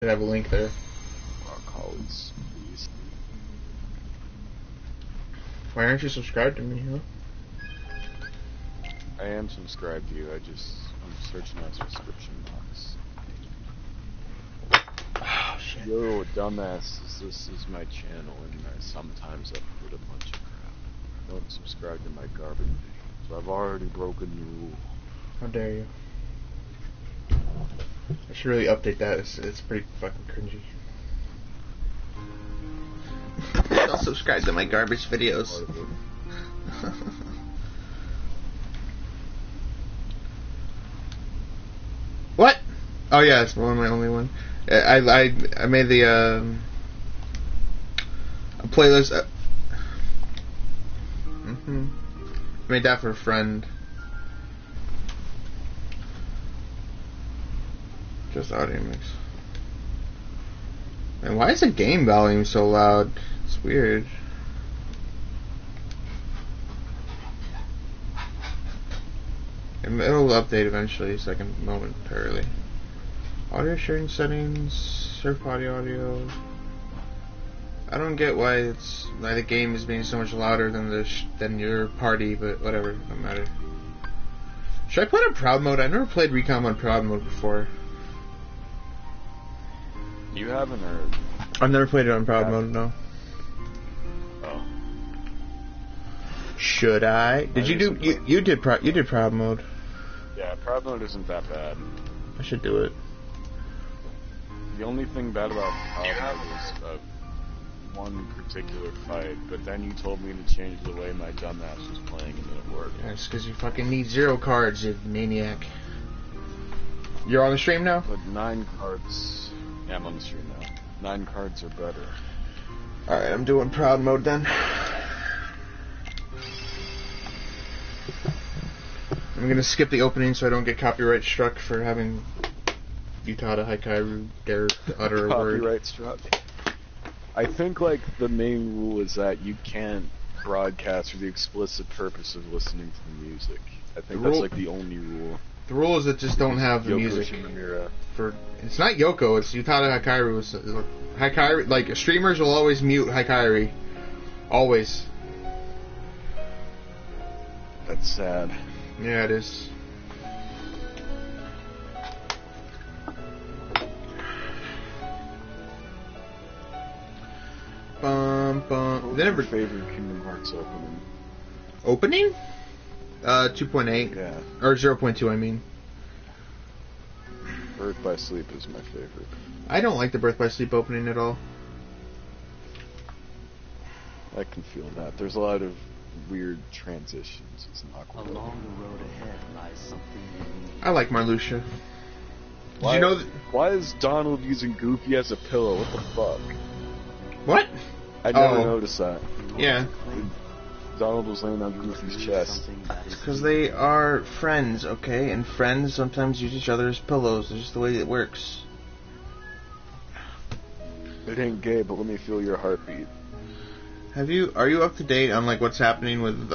I have a link there. Our colleagues. Why aren't you subscribed to me, huh? I am subscribed to you, I'm searching out subscription box. Oh, shit. Yo, dumbasses, this is my channel, and sometimes upload a bunch of crap. Don't subscribe to my garbage videos. I've already broken the rule. How dare you? I should really update that. It's pretty fucking cringy. Don't subscribe to my garbage videos. What? Oh yeah, it's my only one. I made the a playlist. I made that for a friend. Just audio mix. And why is the game volume so loud? It's weird. It'll update eventually, so I can momentarily. Audio sharing settings, surf audio. I don't get why the game is being so much louder than your party, but whatever, doesn't matter. Should I put on proud mode? I've never played Recon on proud mode before. You haven't, or? I've never played it on proud mode, no. Oh. Should I? Did you do? You did proud mode. Yeah, proud mode isn't that bad. I should do it. The only thing bad about proud mode is one particular fight, but then you told me to change the way my dumbass was playing and it worked. That's because you fucking need 0 cards, you maniac. You're on the stream now? But 9 cards. Yeah, I'm on the stream now. 9 cards are better. Alright, I'm doing proud mode then. I'm gonna skip the opening so I don't get copyright struck for having Utada Haikairu dare to utter a word. Copyright struck. I think, like, the main rule is that you can't broadcast for the explicit purpose of listening to the music. I think that's, like, the only rule. The rule is that just don't have the music. It's not Yoko, it's Utada Haikairu. Haikairu, like, streamers will always mute Haikairu. Always. That's sad. Yeah, it is. Bum bum. What's your favorite Kingdom Hearts opening? Opening? 2.8. Yeah. Or 0.2, I mean. Birth by Sleep is my favorite. I don't like the Birth by Sleep opening at all. I can feel that. There's a lot of weird transitions. It's an awkward. Along the road ahead lies something unique. I like Marluxia. Why, Did you know why is Donald using Goofy as a pillow? What the fuck? What? I never noticed that. Yeah. Donald was laying on Goofy's chest. Because they are friends, okay? And friends sometimes use each other as pillows. It's just the way it works. It ain't gay, but let me feel your heartbeat. Are you up to date on like what's happening with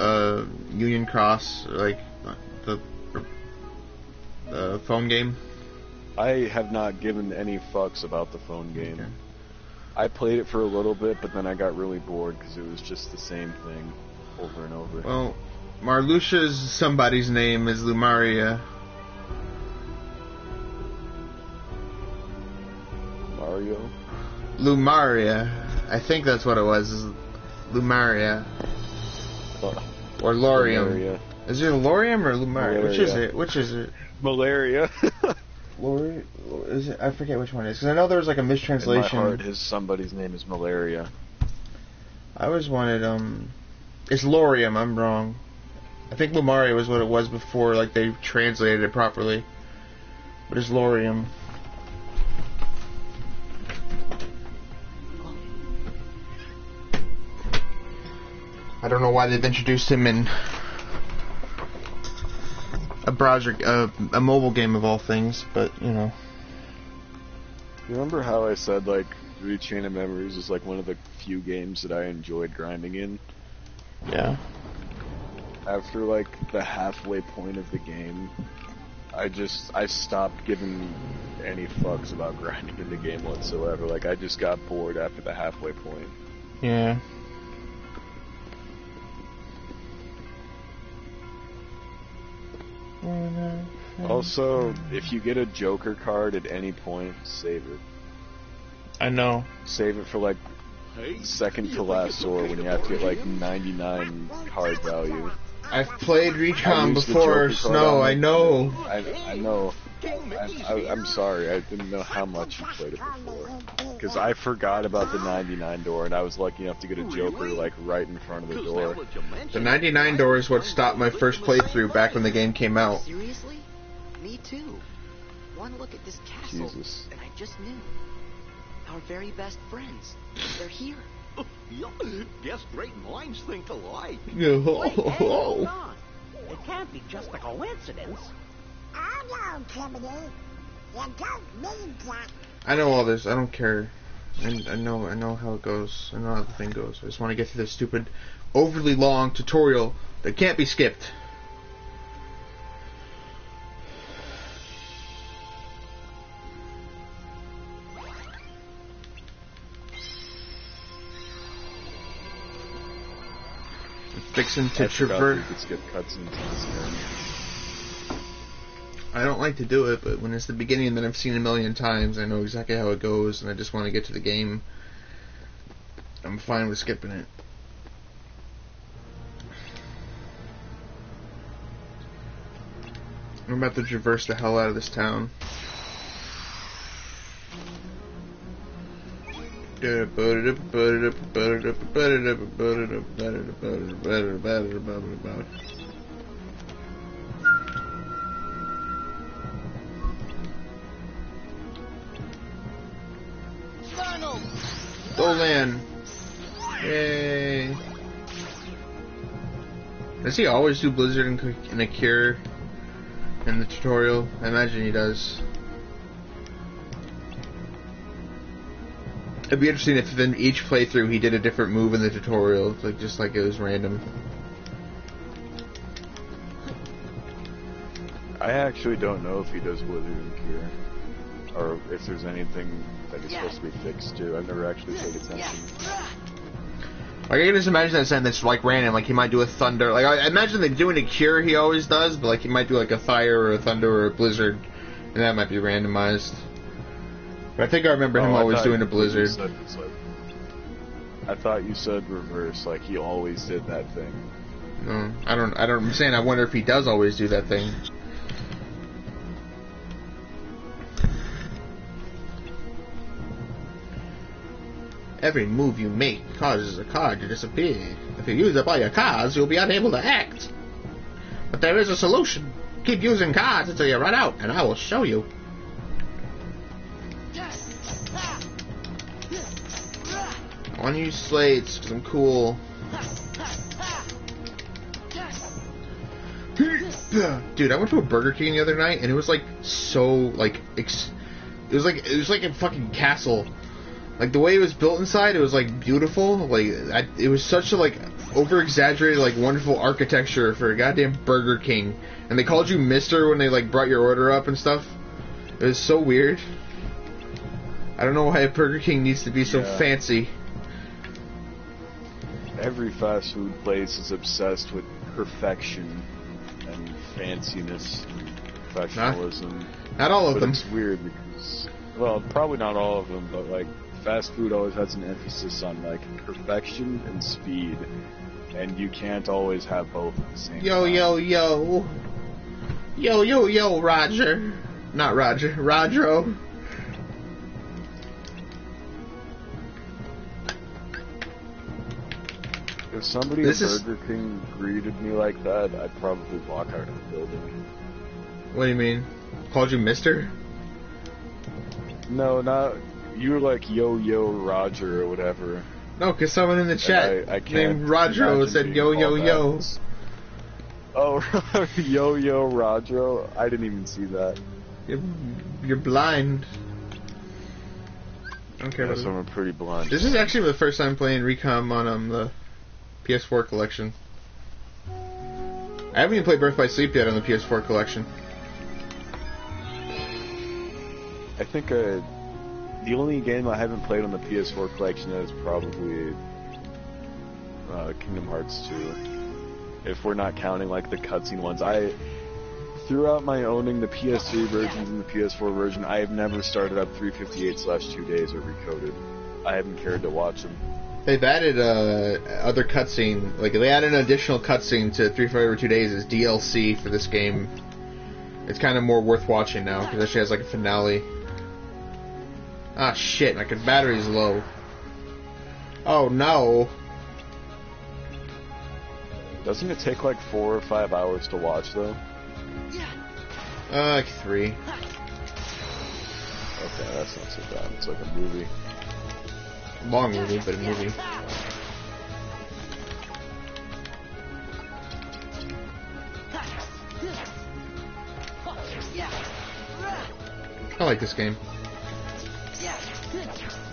Union Cross, like the phone game? I have not given any fucks about the phone game. Okay. I played it for a little bit, but then I got really bored because it was just the same thing over and over. Well, Marluxia's somebody's name is Lumaria. Mario? Lumaria. I think that's what it was. Is Lumaria. Or Lorium. Malaria. Is it Lorium or Lumaria? Malaria. Which is it? Malaria. Is it? I forget which one it is. Because I know there was like a mistranslation. In my heart, somebody's name is Malaria. I always wanted, it's Lorium, I'm wrong. I think Lumaria was what it was before, like, they translated it properly. But it's Lorium. I don't know why they've introduced him in a browser, a mobile game of all things, but, you know. You remember how I said, like, Voodoo Chain of Memories is, like, one of the few games that I enjoyed grinding in? Yeah. After, like, the halfway point of the game, I stopped giving any fucks about grinding in the game whatsoever. Like, I just got bored after the halfway point. Yeah. Also, if you get a Joker card at any point, save it. I know. Save it for, like, second to last sword when you have to get, like, 99 card value. I've played Recon before, Snow, I know. I know. I'm sorry, I didn't know how much you played it before. Because I forgot about the 99 door, and I was lucky enough to get a Joker, like, right in front of the door. The 99 door is what stopped my first playthrough back when the game came out. Seriously? Me too. One look at this castle, Jesus. and I just knew. Our very best friends. They're here. Guess great minds think alike. Wait, hey, hold on. It can't be just a coincidence. Oh no, Timothy. You don't mean that. I know all this. I don't care. I know how it goes. I know how the thing goes. I just want to get through this stupid, overly long tutorial that can't be skipped. Fixing to traverse. I don't like to do it, but when it's the beginning that I've seen a million times, I know exactly how it goes, and I just want to get to the game. I'm fine with skipping it. I'm about to traverse the hell out of this town. Dolan! Yay! Does he always do Blizzard and a cure in the tutorial? I imagine he does. It'd be interesting if in each playthrough he did a different move in the tutorial, like just like it was random. I actually don't know if he does Blizzard and Cure, or if there's anything that he's supposed to be fixed to. I've never actually paid attention. Like, I can just imagine that something that's like random, like he might do a thunder. Like I imagine that doing a cure he always does, but like he might do like a fire or a thunder or a blizzard, and that might be randomized. But I think I remember him always doing a blizzard. I thought you said reverse, like he always did that thing. No, I don't. I'm saying I wonder if he does always do that thing. Every move you make causes a card to disappear. If you use up all your cards, you'll be unable to act. But there is a solution. Keep using cards until you run out, and I will show you. I want to use slates because I'm cool. Dude, I went to a Burger King the other night, and it was like so like it was like a fucking castle. Like the way it was built inside, it was like beautiful. Like it was such a like over exaggerated like wonderful architecture for a goddamn Burger King. And they called you Mister when they like brought your order up and stuff. It was so weird. I don't know why a Burger King needs to be so fancy. Every fast food place is obsessed with perfection and fanciness, and professionalism. Not all of them. It's weird because, well, probably not all of them, but like fast food always has an emphasis on like perfection and speed, and you can't always have both at the same time. Yo, Roger. Not Roger, Rodro. If somebody at Burger King greeted me like that, I'd probably walk out of the building. What do you mean? Called you Mister? No, not... You were like, yo, Roger, or whatever. No, because someone in the chat named Rodro said, yo. Oh, yo, Rodro? I didn't even see that. You're blind. I don't care about I'm pretty blind. This is actually the first time playing Recon on the PS4 collection. I haven't even played Birth by Sleep yet on the PS4 collection. I think the only game I haven't played on the PS4 collection is probably Kingdom Hearts 2. If we're not counting like the cutscene ones, throughout my owning the PS3 versions and the PS4 version, I have never started up 358/2 days or Recoded. I haven't cared to watch them. They've added other cutscene, like they added an additional cutscene to 358/2 days as DLC for this game. It's kind of more worth watching now because it actually has like a finale. Ah shit, my battery's low. Oh no. Doesn't it take like 4 or 5 hours to watch though? Like 3. Okay, that's not so bad. It's like a movie. Long movie, but a movie. I like this game.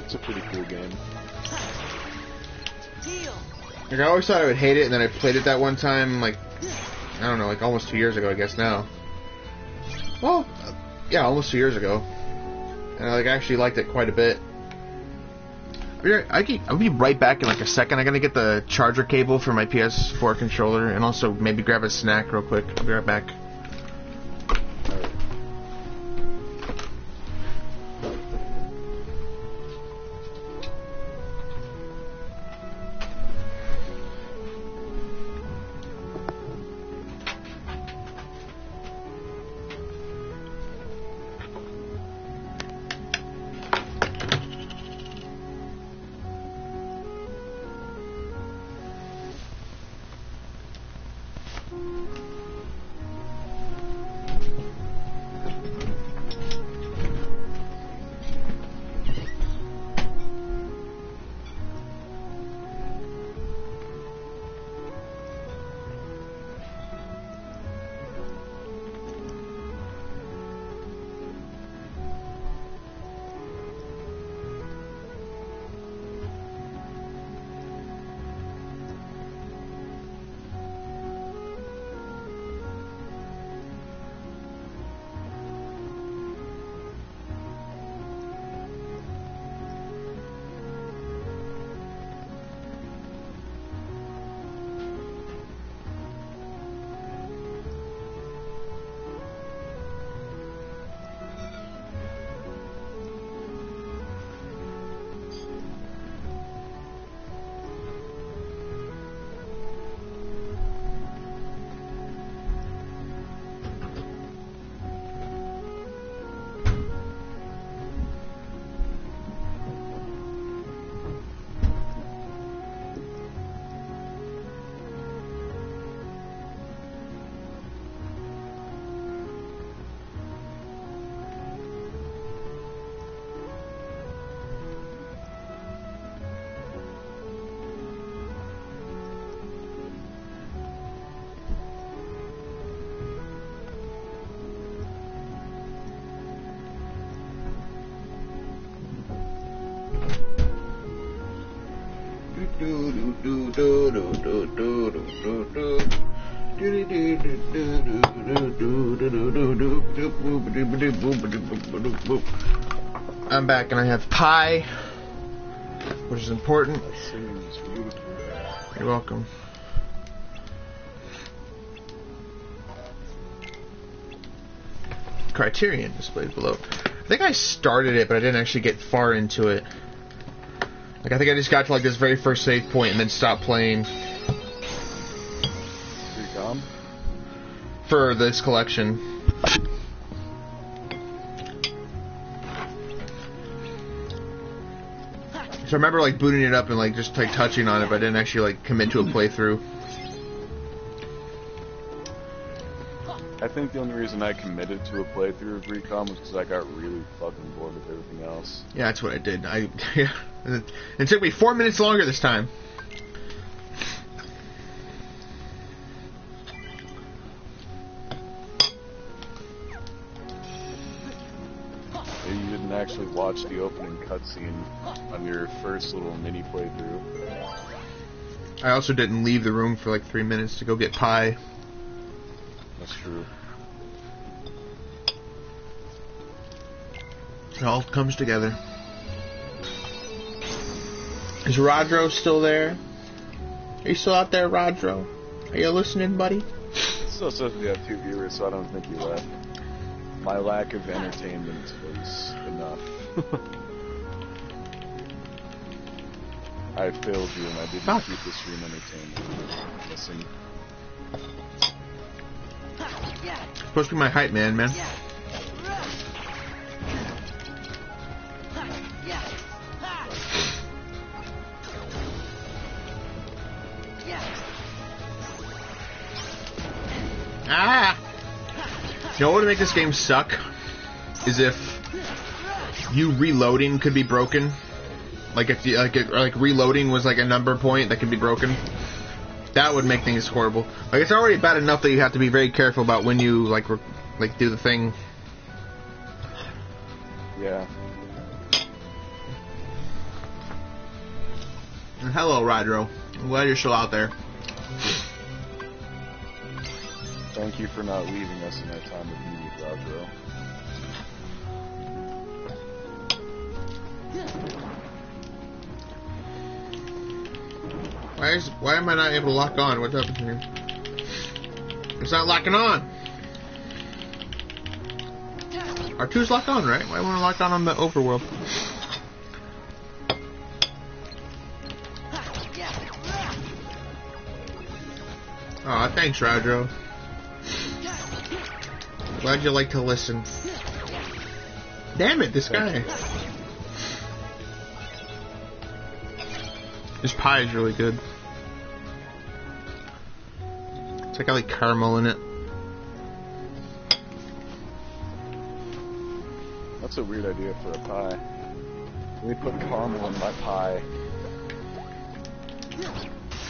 It's a pretty cool game. Like, I always thought I would hate it, and then I played it that one time, like, I don't know, like almost 2 years ago, I guess now. Well, yeah, almost 2 years ago. And I actually liked it quite a bit. I'll be right back in like a second. I'm gonna get the charger cable for my PS4 controller, and also maybe grab a snack real quick. I'll be right back. I'm back and I have pie, which is important. You're welcome. Criterion displayed below. I think I started it, but I didn't actually get far into it. Like, I think I just got to like this very first save point and then stopped playing. For this collection. So I remember like booting it up and like just like touching on it, but I didn't actually like commit to a playthrough. I think the only reason I committed to a playthrough of Recom was because I got really fucking bored with everything else. Yeah, that's what I did. It took me 4 minutes longer this time. You didn't actually watch the opening cutscene on your first little mini playthrough. I also didn't leave the room for like 3 minutes to go get pie. That's true. It all comes together. Is Rodro still there? Are you still out there, Rodro? Are you listening, buddy? Still supposed to have 2 viewers, so I don't think he left. My lack of entertainment was enough. I failed you and I didn't keep the stream entertained. Listen. Supposed to be my hype man. Ah! You know what would make this game suck? Is if you reloading could be broken. Like if you, like reloading was like a number point that could be broken. That would make things horrible. Like it's already bad enough that you have to be very careful about when you like do the thing. Yeah. And hello, Rodro. I'm glad you're still out there. Thank you for not leaving us in our time of need, Rodro. Why am I not able to lock on? What's happening here? It's not locking on. R2's locked on, right? Why won't it lock on the overworld? Aw, thanks, Rodro. Glad you like to listen. Damn it, this guy. This pie is really good. It's like I like caramel in it. That's a weird idea for a pie. Let me put caramel in my pie.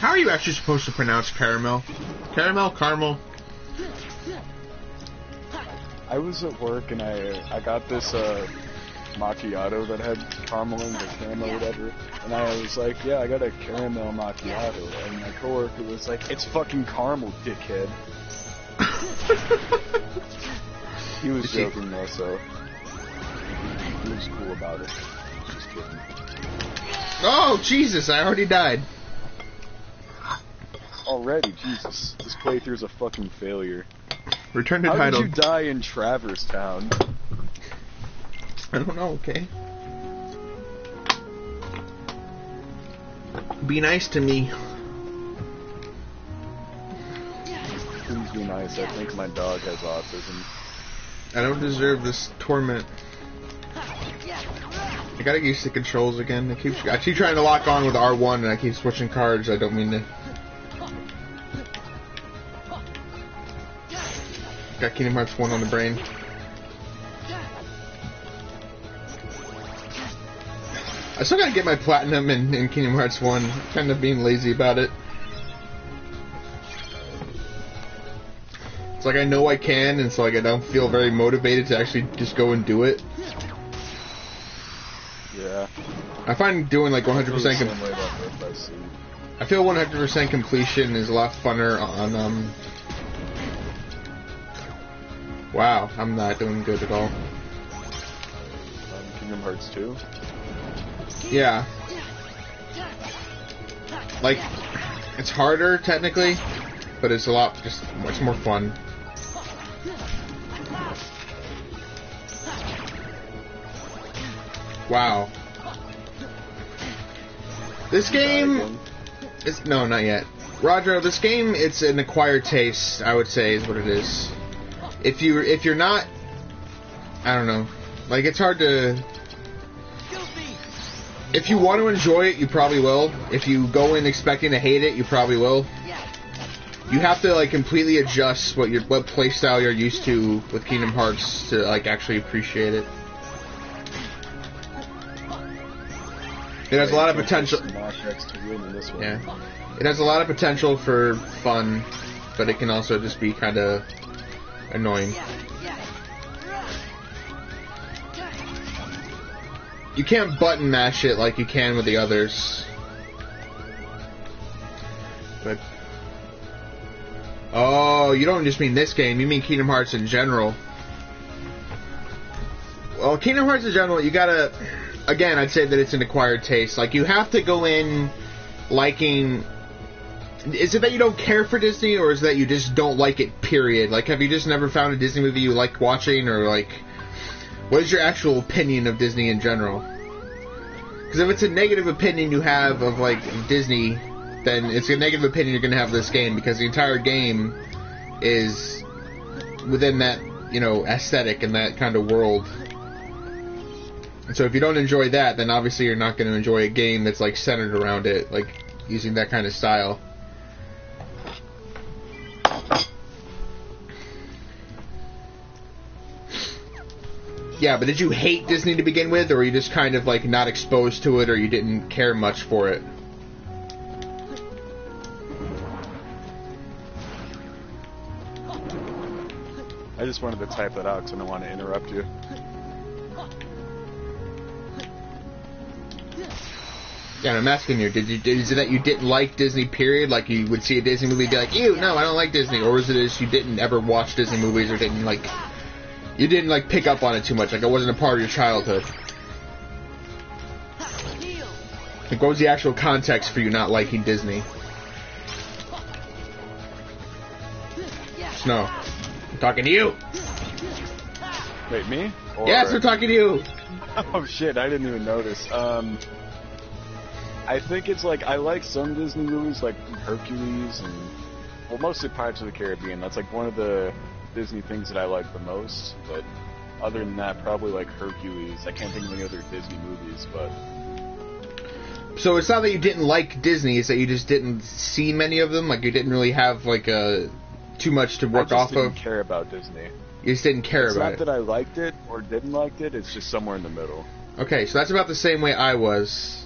How are you actually supposed to pronounce caramel? Caramel? I was at work and I got this macchiato that had caramel in the caramel or whatever, and I was like, yeah, I got a caramel macchiato, and my coworker was like, it's fucking caramel, dickhead. He was joking though, so he was cool about it. Just kidding. Oh, Jesus, I already died. Already, Jesus, this playthrough's a fucking failure. Return to How title. did you die in Traverse Town? I don't know, okay? Be nice to me. Please be nice, I think my dog has autism. I don't deserve this torment. I gotta get used to controls again. I keep trying to lock on with R1 and I keep switching cards. I don't mean to. Got Kingdom Hearts 1 on the brain. I still gotta get my platinum in Kingdom Hearts 1. Kind of being lazy about it. It's like I know I can, and so like I don't feel very motivated to actually just go and do it. Yeah. I find doing like 100%. I feel 100% completion is a lot funner on Wow, I'm not doing good at all. Kingdom Hearts 2? Yeah. Like, it's harder technically, but it's a lot, just much more fun. Wow. This game is, no, not yet. Rodro, this game, it's an acquired taste, I would say, is what it is. If you're not, I don't know, like it's hard to. If you want to enjoy it, you probably will. If you go in expecting to hate it, you probably will. You have to like completely adjust what playstyle you're used to with Kingdom Hearts to like actually appreciate it. It has a lot of potential. Yeah, it has a lot of potential for fun, but it can also just be kind of annoying. You can't button mash it like you can with the others. But oh, you don't just mean this game, you mean Kingdom Hearts in general. Well, Kingdom Hearts in general, you gotta... Again, I'd say that it's an acquired taste. Like, you have to go in liking... Is it that you don't care for Disney, or is it that you just don't like it, period? Like, have you just never found a Disney movie you like watching, or, like... What is your actual opinion of Disney in general? Because if it's a negative opinion you have of, like, Disney, then it's a negative opinion you're going to have of this game, because the entire game is within that, you know, aesthetic and that kind of world. And so if you don't enjoy that, then obviously you're not going to enjoy a game that's, like, centered around it, like, using that kind of style. Yeah, but did you hate Disney to begin with, or were you just kind of, like, not exposed to it, or you didn't care much for it? I just wanted to type that out because I don't want to interrupt you. Yeah, I'm asking you, is it that you didn't like Disney, period? Like, you would see a Disney movie and be like, ew, no, I don't like Disney. Or was it as you didn't ever watch Disney movies, or didn't, like... You didn't, like, pick up on it too much, like it wasn't a part of your childhood. Like, what was the actual context for you not liking Disney? Snow. I'm talking to you! Wait, me? Or... Yes, we're talking to you! Oh shit, I didn't even notice. I think it's like, I like some Disney movies, like Hercules and, well, mostly Pirates of the Caribbean. That's like one of the Disney things that I like the most, but other than that, probably like Hercules. I can't think of any other Disney movies, but... So it's not that you didn't like Disney, it's that you just didn't see many of them? Like, you didn't really have, like, too much to work off of? I just didn't care about Disney. You just didn't care about it? It's not that I liked it or didn't like it, it's just somewhere in the middle. Okay, so that's about the same way I was.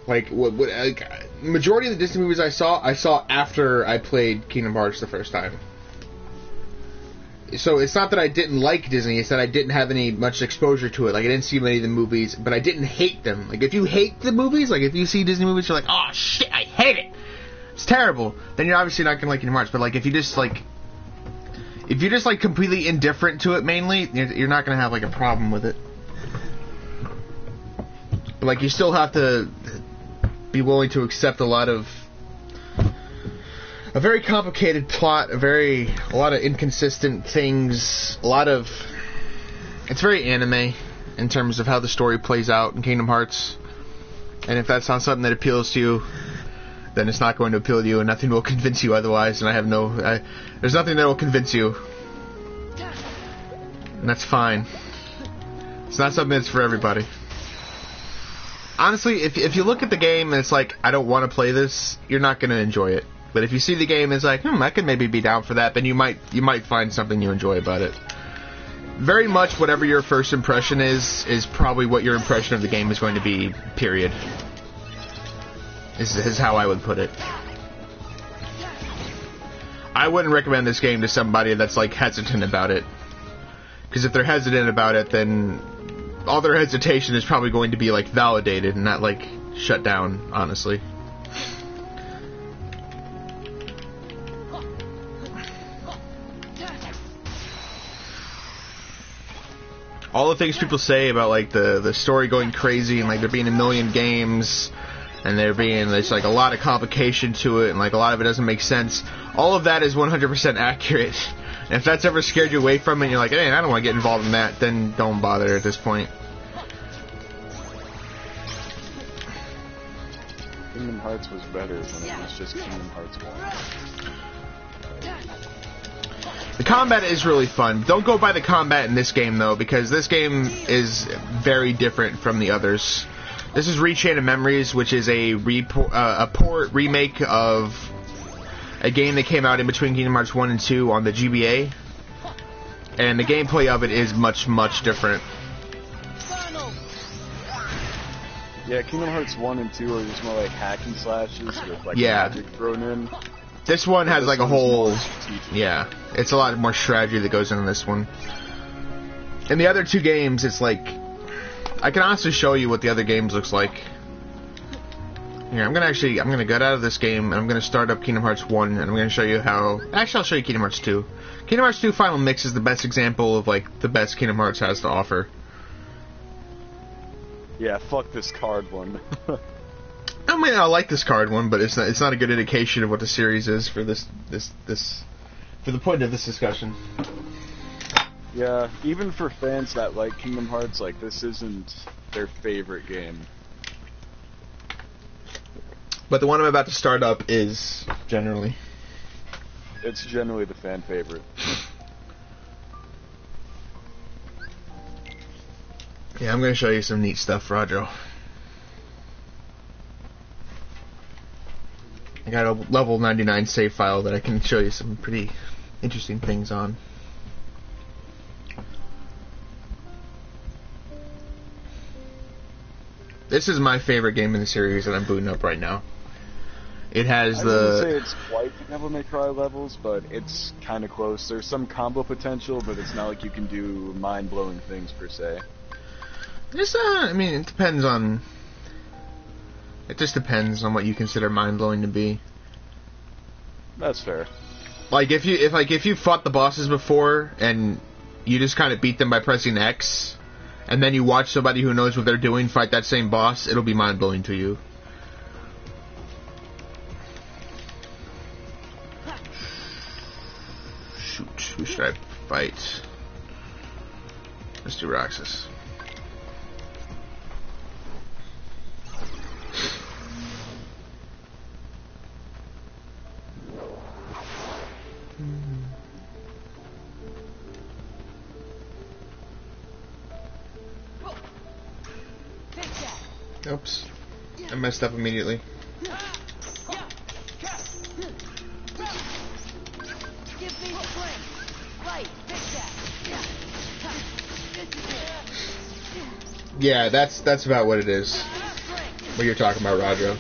Like, majority of the Disney movies I saw after I played Kingdom Hearts the first time. So it's not that I didn't like Disney, it's that I didn't have any much exposure to it. Like, I didn't see many of the movies, but I didn't hate them. Like, if you hate the movies, like, if you see Disney movies, you're like, oh, shit, I hate it! It's terrible. Then you're obviously not gonna like Kingdom Hearts. But, like, if you're just, like, completely indifferent to it, mainly, you're not gonna have, like, a problem with it. But, like, you still have to be willing to accept a very complicated plot, a lot of inconsistent things, it's very anime in terms of how the story plays out in Kingdom Hearts. And if that's not something that appeals to you, then it's not going to appeal to you, and nothing will convince you otherwise, and there's nothing that will convince you. And that's fine. It's not something that's for everybody. Honestly, if you look at the game and it's like, I don't want to play this, you're not going to enjoy it. But if you see the game and it's like, I could maybe be down for that, then you might find something you enjoy about it. Very much whatever your first impression is probably what your impression of the game is going to be, period. This is how I would put it. I wouldn't recommend this game to somebody that's, like, hesitant about it. Because if they're hesitant about it, then all their hesitation is probably going to be, like, validated and not, like, shut down, honestly. All the things people say about, like, the story going crazy and, like, there being a million games and there's, like, a lot of complication to it and, like, a lot of it doesn't make sense. All of that is 100% accurate. And if that's ever scared you away from it and you're like, hey, I don't want to get involved in that, then don't bother at this point. Kingdom Hearts was better when it was just Kingdom Hearts 1. The combat is really fun. Don't go by the combat in this game, though, because this game is very different from the others. This is Rechain of Memories, which is a port remake of a game that came out in between Kingdom Hearts 1 and 2 on the GBA. And the gameplay of it is much, much different. Yeah, Kingdom Hearts 1 and 2 are just more like hack and slashes with, like, magic thrown in. This one has, like, a whole... Yeah, it's a lot more strategy that goes into this one. In the other two games, it's like... I can honestly show you what the other games looks like. Here, I'm gonna get out of this game, and I'm gonna start up Kingdom Hearts 1, and I'm gonna show you how... Actually, I'll show you Kingdom Hearts 2. Kingdom Hearts 2 Final Mix is the best example of, like, the best Kingdom Hearts has to offer. Yeah, fuck this card one. I mean, I like this card one, but it's not a good indication of what the series is for this for the point of this discussion. Yeah, even for fans that like Kingdom Hearts, like, this isn't their favorite game. But the one I'm about to start up is generally. It's generally the fan favorite. Yeah, I'm going to show you some neat stuff, Roger. I got a level 99 save file that I can show you some pretty interesting things on. This is my favorite game in the series that I'm booting up right now. It has I wouldn't say it's quite the Devil May Cry levels, but it's kind of close. There's some combo potential, but it's not like you can do mind-blowing things per se. I mean, it depends on... It just depends on what you consider mind-blowing to be. That's fair. Like, if you fought the bosses before, and you just kind of beat them by pressing X, and then you watch somebody who knows what they're doing fight that same boss, it'll be mind-blowing to you. Shoot, who should I fight? Let's do Roxas. Oops. I messed up immediately. Yeah, that's about what it is. What you're talking about, Roger.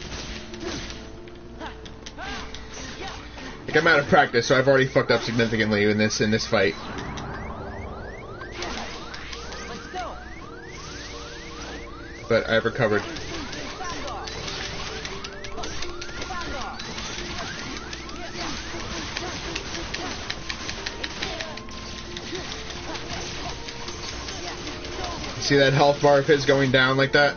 Like, I'm out of practice, so I've already fucked up significantly in this fight. But I've recovered. See that health bar of his going down like that?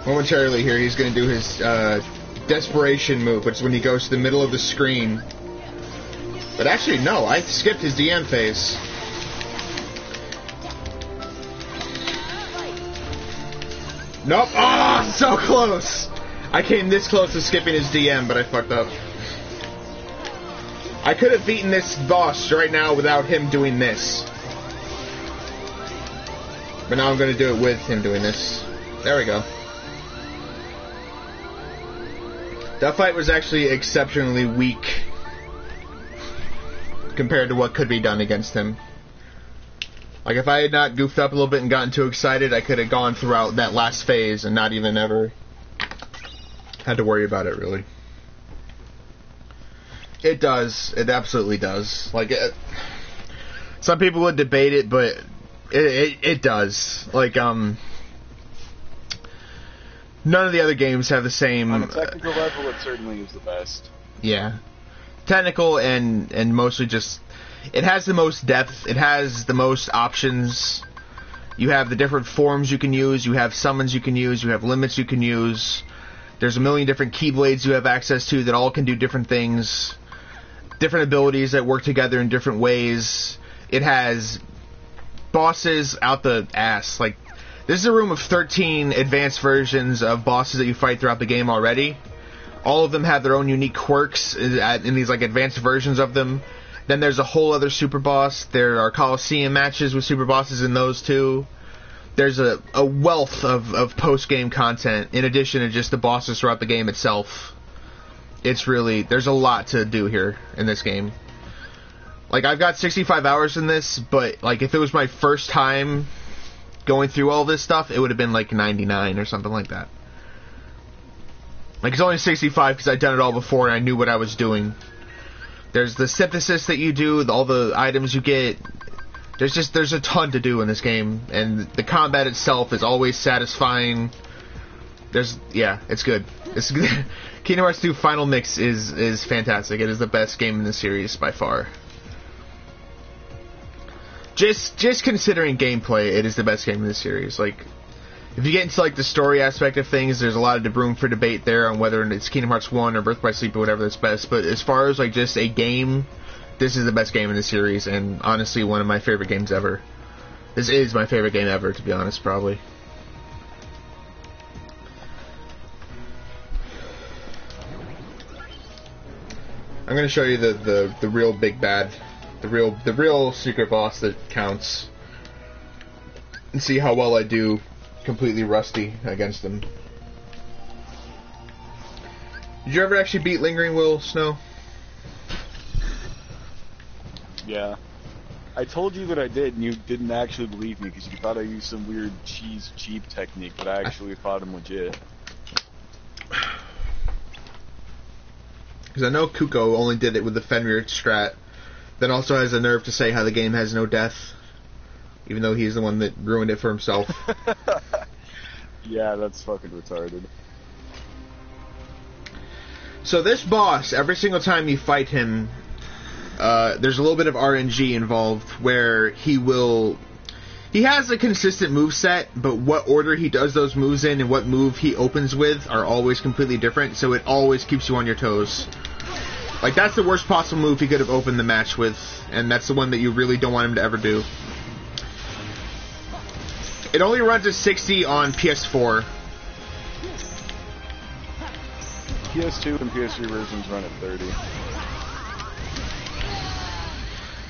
Momentarily here, he's going to do his desperation move, which is when he goes to the middle of the screen. But actually, no, I skipped his DM phase. Nope. Oh, so close. I came this close to skipping his DM, but I fucked up. I could have beaten this boss right now without him doing this. But now I'm going to do it with him doing this. There we go. That fight was actually exceptionally weak compared to what could be done against him. Like, if I had not goofed up a little bit and gotten too excited, I could have gone throughout that last phase and not even ever had to worry about it, really. It does. It absolutely does. Like, some people would debate it, but it does. Like, none of the other games have the same... On a technical level, it certainly is the best. Yeah. Technical and mostly just... It has the most depth. It has the most options. You have the different forms you can use. You have summons you can use. You have limits you can use. There's a million different keyblades you have access to that all can do different things. Different abilities that work together in different ways. It has bosses out the ass. Like, this is a room of 13 advanced versions of bosses that you fight throughout the game already. All of them have their own unique quirks in these, like, advanced versions of them. Then there's a whole other super boss. There are Coliseum matches with super bosses in those too. There's a wealth of post-game content in addition to just the bosses throughout the game itself. It's really... There's a lot to do here in this game. Like, I've got 65 hours in this, but, like, if it was my first time going through all this stuff, it would have been, like, 99 or something like that. Like, it's only 65 because I'd done it all before and I knew what I was doing. There's the synthesis that you do, all the items you get. there's a ton to do in this game, and the combat itself is always satisfying. It's good. It's good. Kingdom Hearts 2 Final Mix is fantastic. It is the best game in the series by far. Just considering gameplay, it is the best game in the series. Like, if you get into like the story aspect of things, there's a lot of room for debate there on whether it's Kingdom Hearts 1 or Birth by Sleep or whatever that's best. But as far as like just a game, this is the best game in the series, and honestly one of my favorite games ever. This is my favorite game ever, to be honest, probably. I'm gonna show you the real big bad, the real secret boss that counts, and see how well I do completely rusty against him. Did you ever actually beat Lingering Will, Snow? Yeah. I told you that I did, and you didn't actually believe me because you thought I used some weird cheese cheap technique, but I actually fought him legit. Because I know Kuko only did it with the Fenrir strat, then also has the nerve to say how the game has no death, even though he's the one that ruined it for himself. Yeah, that's fucking retarded. So this boss, every single time you fight him, there's a little bit of RNG involved, where he has a consistent moveset, but what order he does those moves in and what move he opens with are always completely different, so it always keeps you on your toes. Like, that's the worst possible move he could have opened the match with, and that's the one that you really don't want him to ever do. It only runs at 60 on PS4. PS2 and PS3 versions run at 30.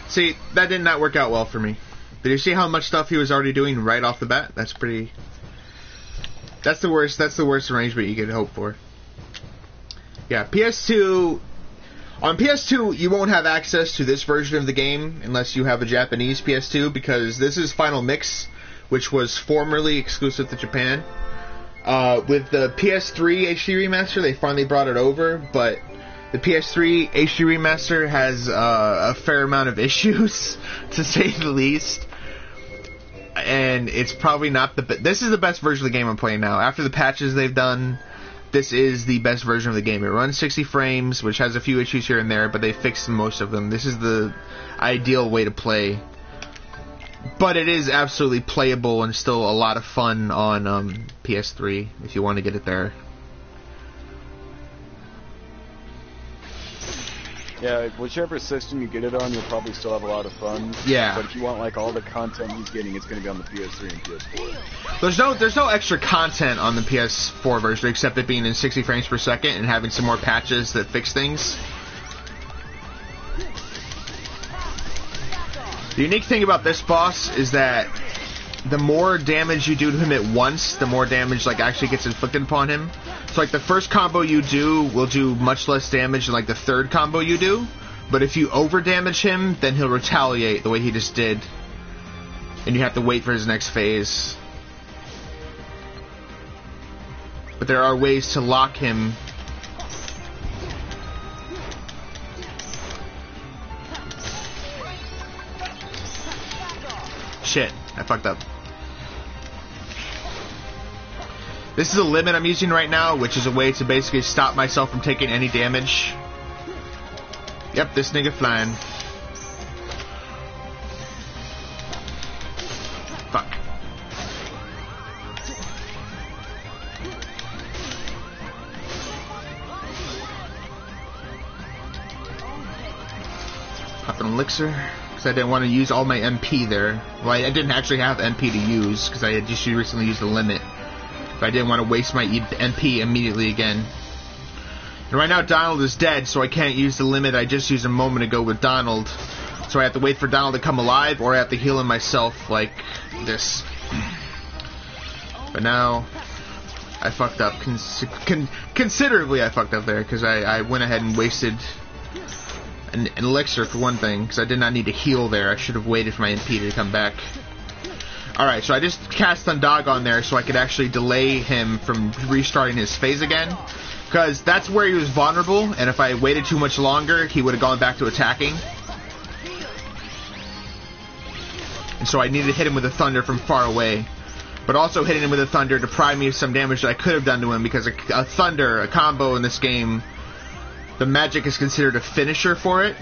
See, that did not work out well for me. Did you see how much stuff he was already doing right off the bat? That's the worst arrangement you could hope for. Yeah, PS2... On PS2, you won't have access to this version of the game unless you have a Japanese PS2, because this is Final Mix, which was formerly exclusive to Japan. With the PS3 HD Remaster, they finally brought it over, but the PS3 HD Remaster has a fair amount of issues, to say the least. And it's probably not the best. This is the best version of the game I'm playing now. After the patches they've done, this is the best version of the game. It runs 60 frames, which has a few issues here and there, but they fixed most of them. This is the ideal way to play. But it is absolutely playable and still a lot of fun on PS3 if you want to get it there. Yeah, whichever system you get it on, you'll probably still have a lot of fun. Yeah. But if you want like all the content he's getting, it's going to be on the PS3 and PS4. There's no extra content on the PS4 version except it being in 60 frames per second and having some more patches that fix things. The unique thing about this boss is that the more damage you do to him at once, the more damage like actually gets inflicted upon him. So like the first combo you do will do much less damage than like the third combo you do. But if you over damage him, then he'll retaliate the way he just did. And you have to wait for his next phase. But there are ways to lock him. Shit, I fucked up. This is a limit I'm using right now, which is a way to basically stop myself from taking any damage. Yep, this nigga flying. Fuck. Pop an elixir. Because I didn't want to use all my MP there. Well, I didn't actually have MP to use, because I had just recently used the limit. But I didn't want to waste my MP immediately again. And right now Donald is dead, so I can't use the limit I just used a moment ago with Donald. So I have to wait for Donald to come alive, or I have to heal him myself like this. But now, I fucked up. Considerably I fucked up there, because I went ahead and wasted an elixir for one thing, because I did not need to heal there. I should have waited for my MP to come back. Alright, so I just cast Undog on there so I could actually delay him from restarting his phase again. Because that's where he was vulnerable, and if I waited too much longer, he would have gone back to attacking. and so I needed to hit him with a thunder from far away. But also hitting him with a thunder deprived me of some damage that I could have done to him, because a thunder, a combo in this game, the magic is considered a finisher for it.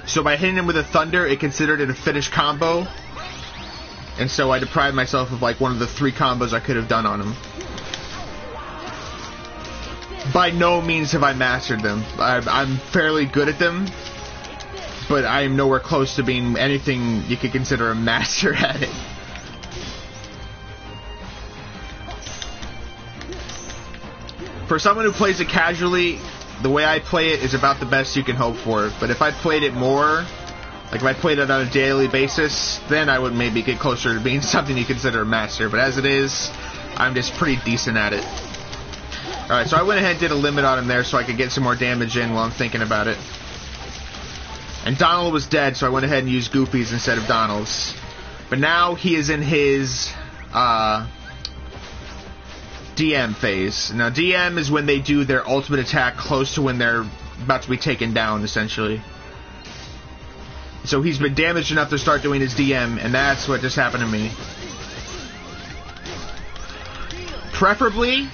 So by hitting him with a thunder, it considered it a finished combo. And so I deprived myself of like one of the 3 combos I could have done on him. By no means have I mastered them. I'm fairly good at them, but I am nowhere close to being anything you could consider a master at it. For someone who plays it casually, the way I play it is about the best you can hope for. But if I played it more, like if I played it on a daily basis, then I would maybe get closer to being something you consider a master. But as it is, I'm just pretty decent at it. Alright, so I went ahead and did a limit on him there so I could get some more damage in while I'm thinking about it. And Donald was dead, so I went ahead and used Goofies instead of Donalds. But now he is in his DM phase. Now DM is when they do their ultimate attack close to when they're about to be taken down, essentially. So he's been damaged enough to start doing his DM, and that's what just happened to me. Preferably,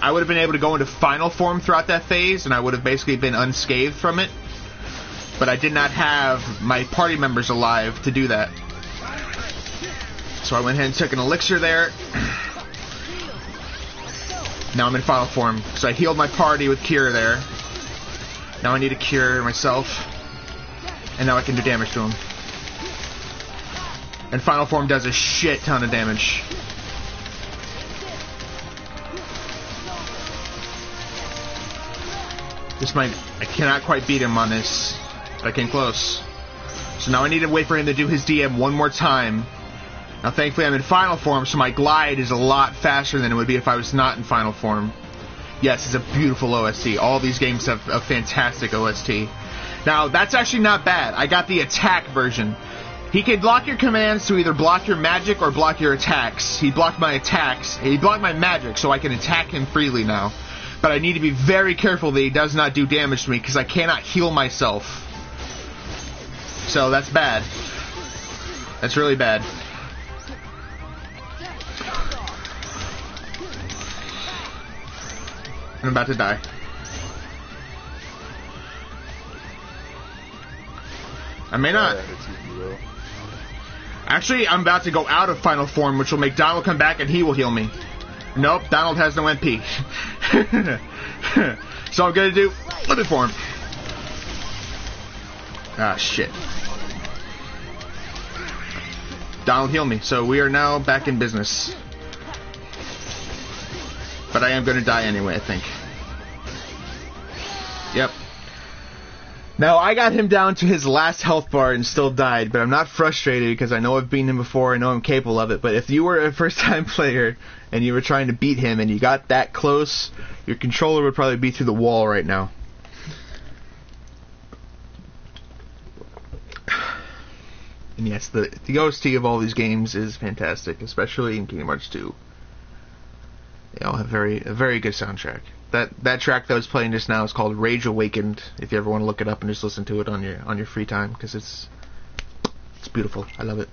I would have been able to go into final form throughout that phase, and I would have basically been unscathed from it. But I did not have my party members alive to do that. So I went ahead and took an elixir there. Now I'm in final form. So I healed my party with cure there. Now I need to cure myself. And now I can do damage to him. And final form does a shit ton of damage. I cannot quite beat him on this. But I came close. So now I need to wait for him to do his DM one more time. Now thankfully I'm in final form, so my glide is a lot faster than it would be if I was not in final form. Yes, it's a beautiful OST. All these games have a fantastic OST. Now, that's actually not bad. I got the attack version. He can block your commands to either block your magic or block your attacks. He blocked my attacks. He blocked my magic, so I can attack him freely now. But I need to be very careful that he does not do damage to me, because I cannot heal myself. So that's bad. That's really bad. I'm about to die. I may not. Actually, I'm about to go out of final form, which will make Donald come back and he will heal me. Nope, Donald has no MP. So I'm gonna do limit form. Ah, shit. Donald heal me. So we are now back in business. But I am gonna die anyway, I think. Yep. Now, I got him down to his last health bar and still died, but I'm not frustrated because I know I've beaten him before, I know I'm capable of it, but if you were a first-time player and you were trying to beat him and you got that close, your controller would probably be through the wall right now. And yes, the OST of all these games is fantastic, especially in Kingdom Hearts 2. They all have a very good soundtrack. That track that was playing just now is called Rage Awakened. If you ever want to look it up and just listen to it on your free time, because it's beautiful. I love it.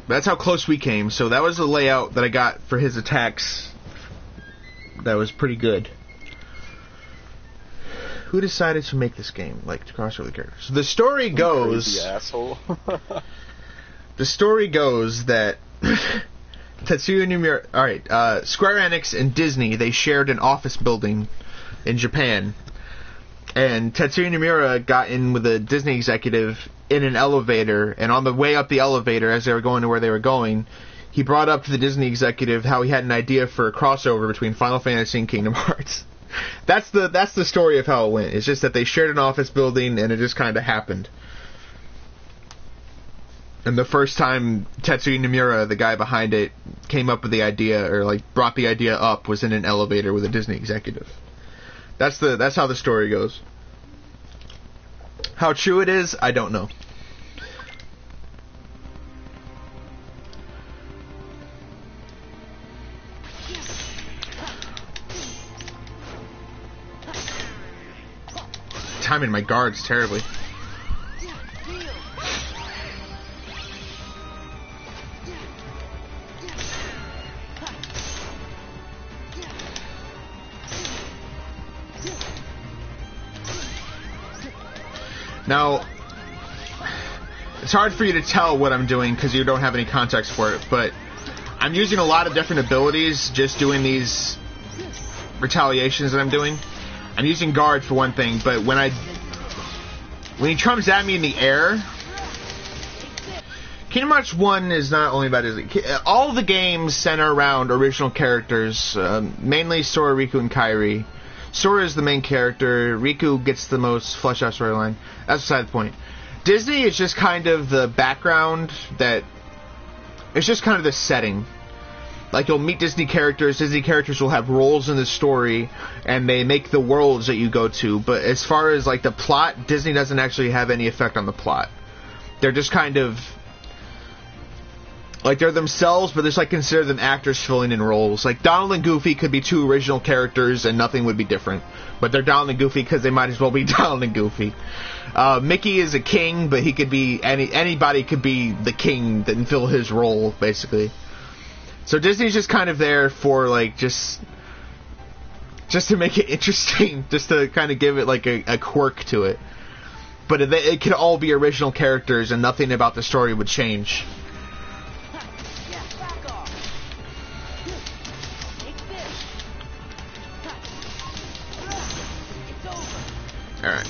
But that's how close we came. So that was the layout that I got for his attacks. That was pretty good. Who decided to make this game, like to cross over the characters? The story goes. Crazy asshole. The story goes that. Tetsuya Nomura... Alright, Square Enix and Disney, they shared an office building in Japan. And Tetsuya Nomura got in with a Disney executive in an elevator, and on the way up the elevator, as they were going to where they were going, he brought up to the Disney executive how he had an idea for a crossover between Final Fantasy and Kingdom Hearts. That's the story of how it went. It's just that they shared an office building, and it just kind of happened. And the first time Tetsuya Nomura, the guy behind it, came up with the idea, or like brought the idea up, was in an elevator with a Disney executive. That's how the story goes. How true it is, I don't know. timing my guards terribly. Now, it's hard for you to tell what I'm doing because you don't have any context for it, but I'm using a lot of different abilities just doing these retaliations that I'm doing. I'm using guard for one thing, but when he comes at me in the air, Kingdom Hearts 1 is not only about Disney. All the games center around original characters, mainly Sora, Riku, and Kairi. Sora is the main character. Riku gets the most fleshed out storyline. That's beside the point. Disney is just kind of the background that... It's just kind of the setting. Like, you'll meet Disney characters will have roles in the story, and they make the worlds that you go to. But as far as, like, the plot, Disney doesn't actually have any effect on the plot. They're just kind of... Like, they're themselves, but just, like, consider them actors filling in roles. Like, Donald and Goofy could be two original characters, and nothing would be different. But they're Donald and Goofy because they might as well be Donald and Goofy. Mickey is a king, but he could be... Anybody could be the king and fill his role, basically. So Disney's just kind of there for, like, just to make it interesting. Just to kind of give it, like, a quirk to it. But it could all be original characters, and nothing about the story would change. Alright.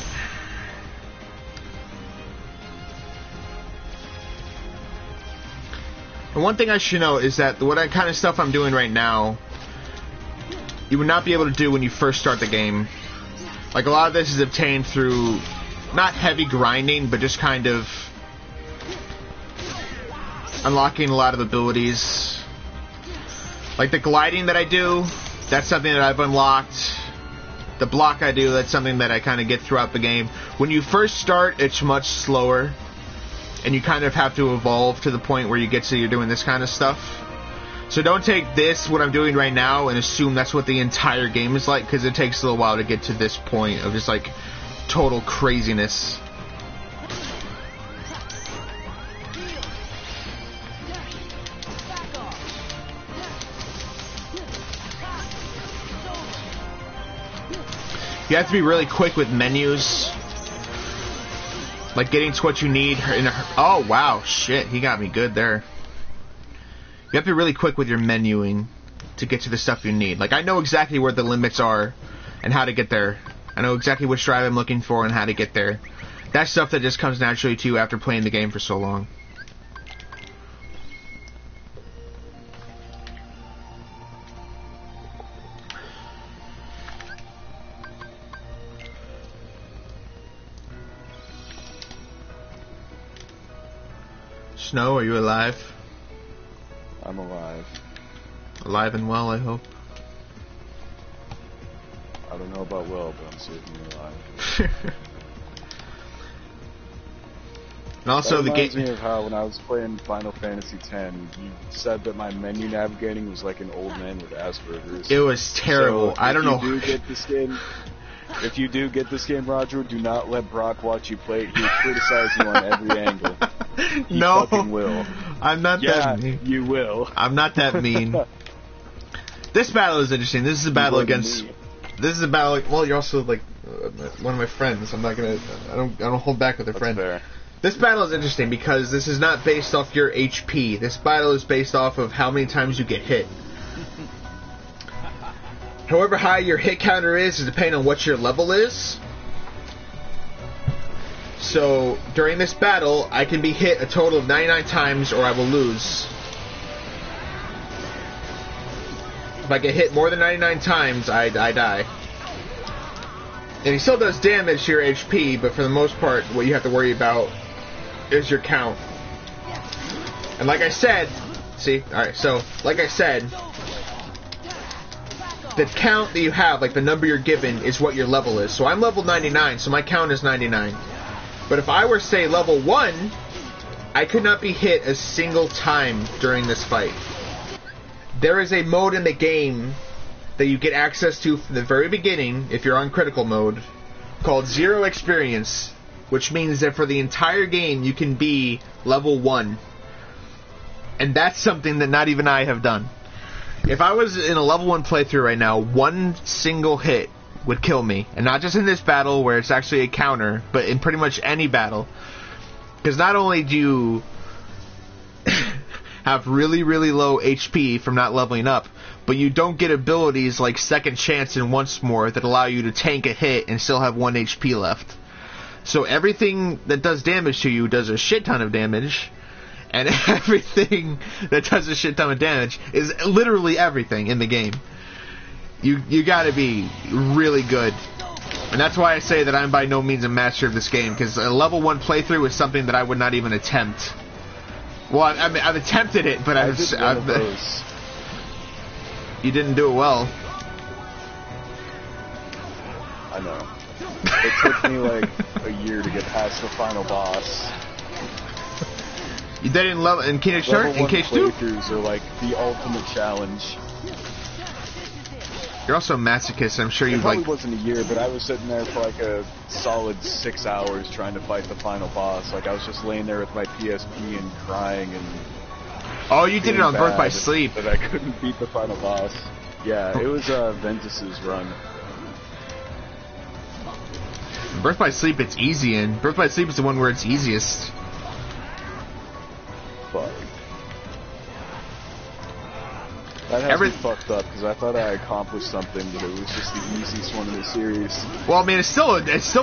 And one thing I should know is that what kind of stuff I'm doing right now, you would not be able to do when you first start the game. Like, a lot of this is obtained through not heavy grinding, but just kind of unlocking a lot of abilities. Like the gliding that I do, that's something that I've unlocked. The block I do, that's something that I kind of get throughout the game. When you first start, it's much slower, and you kind of have to evolve to the point where you get to you're doing this kind of stuff. So don't take this, what I'm doing right now, and assume that's what the entire game is like, because it takes a little while to get to this point of just, like, total craziness. You have to be really quick with menus. Like getting to what you need in a... Oh, wow. Shit, he got me good there. You have to be really quick with your menuing to get to the stuff you need. Like, I know exactly where the limits are and how to get there. I know exactly which drive I'm looking for and how to get there. That's stuff that just comes naturally to you after playing the game for so long. Snow, are you alive? I'm alive. Alive and well, I hope. I don't know about well, but I'm certainly alive. And also, that the game. reminds me of how when I was playing Final Fantasy X, you said that my menu navigating was like an old man with Asperger's. It was terrible. So I don't know. If you do get this game, Roger, do not let Brock watch you play it. He'll criticize you on every angle. He no, fucking will. I'm not that mean. You will. I'm not that mean. This battle is interesting. This is a battle against. This is a battle. Well, you're also like one of my friends. I'm not gonna. I don't hold back with a friend. Fair. This battle is interesting because this is not based off your HP. This battle is based off of how many times you get hit. However high your hit counter is depending on what your level is. So, during this battle, I can be hit a total of 99 times or I will lose. If I get hit more than 99 times, I die. And he still does damage to your HP, but for the most part, what you have to worry about is your count. And like I said, like I said, the count that you have, like the number you're given, is what your level is. So I'm level 99, so my count is 99. But if I were, say, level 1, I could not be hit a single time during this fight. There is a mode in the game that you get access to from the very beginning, if you're on critical mode, called Zero Experience, which means that for the entire game you can be level 1. And that's something that not even I have done. If I was in a level 1 playthrough right now, one single hit would kill me. And not just in this battle where it's actually a counter, but in pretty much any battle. Because not only do you have really, really low HP from not leveling up, but you don't get abilities like Second Chance and Once More that allow you to tank a hit and still have 1 HP left. So everything that does damage to you does a shit ton of damage, and everything that does a shit ton of damage is literally everything in the game. You gotta be really good. And that's why I say that I'm by no means a master of this game, because a level 1 playthrough is something that I would not even attempt. Well, I mean, I've attempted it, but you didn't do it well. I know. It took me like a year to get past the final boss. You did it in level in Kingdom Hearts in Cage 2? Playthroughs are like the ultimate challenge. You're also a masochist. I'm sure you like. It probably wasn't a year, but I was sitting there for like a solid 6 hours trying to fight the final boss. Like I was just laying there with my PSP and crying and. Oh, you did it on Birth by Sleep. That I couldn't beat the final boss. Yeah, it was Ventus's run. Birth by Sleep, it's easy in. Birth by Sleep is the one where it's easiest. Fuck. That has me fucked up because I thought I accomplished something, but it was just the easiest one in the series. Well, I mean, it's still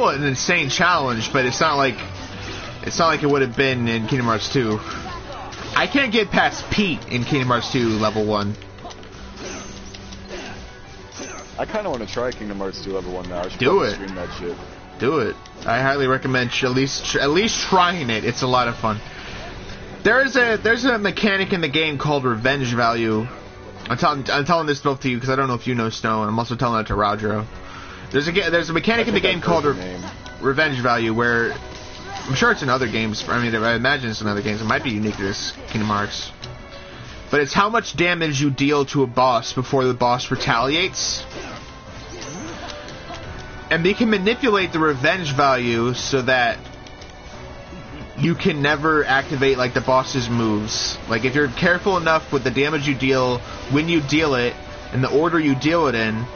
an insane challenge, but it's not like it would have been in Kingdom Hearts 2. I can't get past Pete in Kingdom Hearts 2 level 1. I kind of want to try Kingdom Hearts 2 level 1 now. I should do it. Stream that shit. Do it. I highly recommend at least trying it. It's a lot of fun. There's a mechanic in the game called revenge value. I'm telling this both to you because I don't know if you know Snow, and I'm also telling it to Rodro. There's a mechanic in the game called revenge value where I'm sure it's in other games. I mean, I imagine it's in other games. It might be unique to this Kingdom Hearts. But it's how much damage you deal to a boss before the boss retaliates. And they can manipulate the revenge value so that you can never activate like the boss's moves. Like if you're careful enough with the damage you deal when you deal it and the order you deal it in,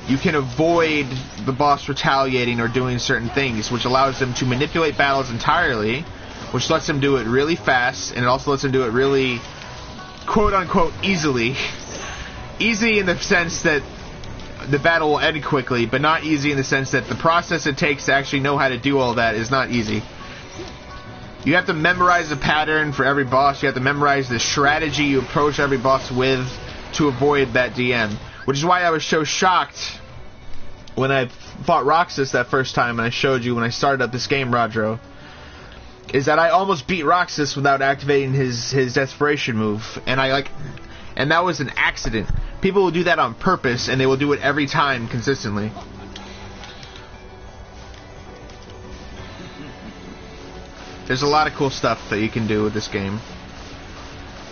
you can avoid the boss retaliating or doing certain things, which allows them to manipulate battles entirely, which lets them do it really fast, and it also lets them do it really quote-unquote easily. Easy in the sense that the battle will end quickly, but not easy in the sense that the process it takes to actually know how to do all that is not easy. You have to memorize the pattern for every boss. You have to memorize the strategy you approach every boss with to avoid that DM. Which is why I was so shocked when I fought Roxas that first time, and I showed you when I started up this game, Rodro, is that I almost beat Roxas without activating his desperation move, and that was an accident. People will do that on purpose, and they will do it every time consistently. There's a lot of cool stuff that you can do with this game.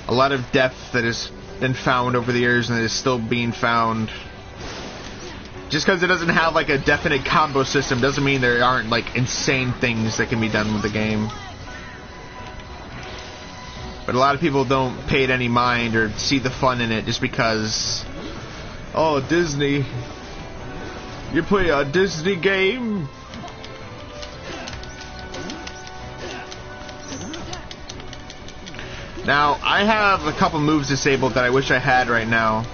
A lot of depth that has been found over the years and is still being found. Just because it doesn't have like a definite combo system doesn't mean there aren't like insane things that can be done with the game. But a lot of people don't pay it any mind or see the fun in it just because, oh, Disney, you play a Disney game? Now, I have a couple moves disabled that I wish I had right now.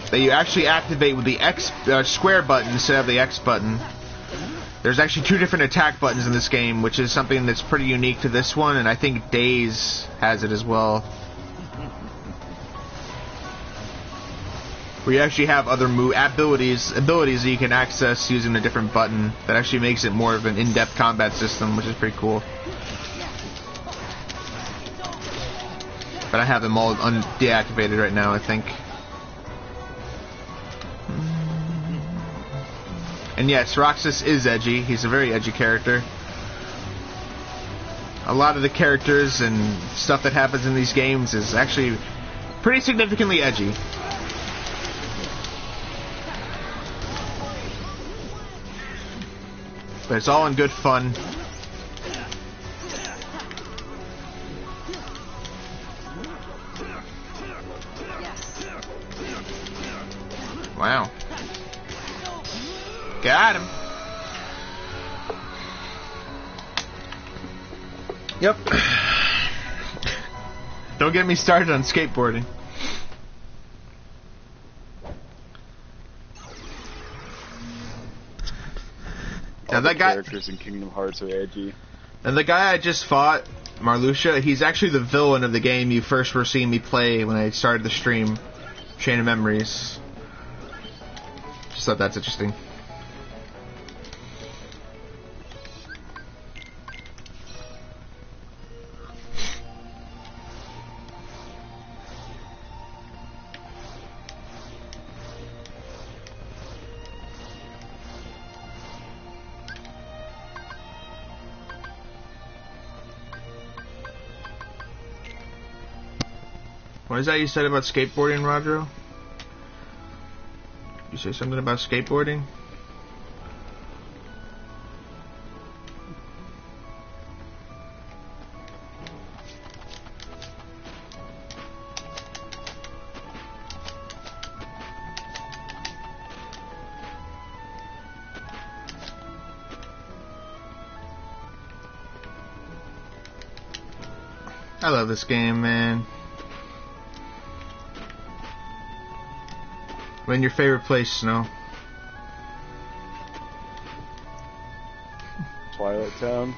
That you actually activate with the X square button instead of the X button. There's actually 2 different attack buttons in this game, which is something that's pretty unique to this one, and I think Days has it as well. Where you actually have other abilities that you can access using a different button that actually makes it more of an in-depth combat system, which is pretty cool. But I have them all deactivated right now, I think. And yes, Roxas is edgy. He's a very edgy character. A lot of the characters and stuff that happens in these games is actually pretty significantly edgy. But it's all in good fun. Wow. Got him. Yep. Don't get me started on skateboarding. All that the guy, characters in Kingdom Hearts are edgy. and the guy I just fought, Marluxia, he's actually the villain of the game you first were seeing me play when I started the stream, Chain of Memories. Just thought that's interesting. What is that you said about skateboarding, Rodro? You say something about skateboarding? I love this game, man. When your favorite place, Snow? Twilight Town.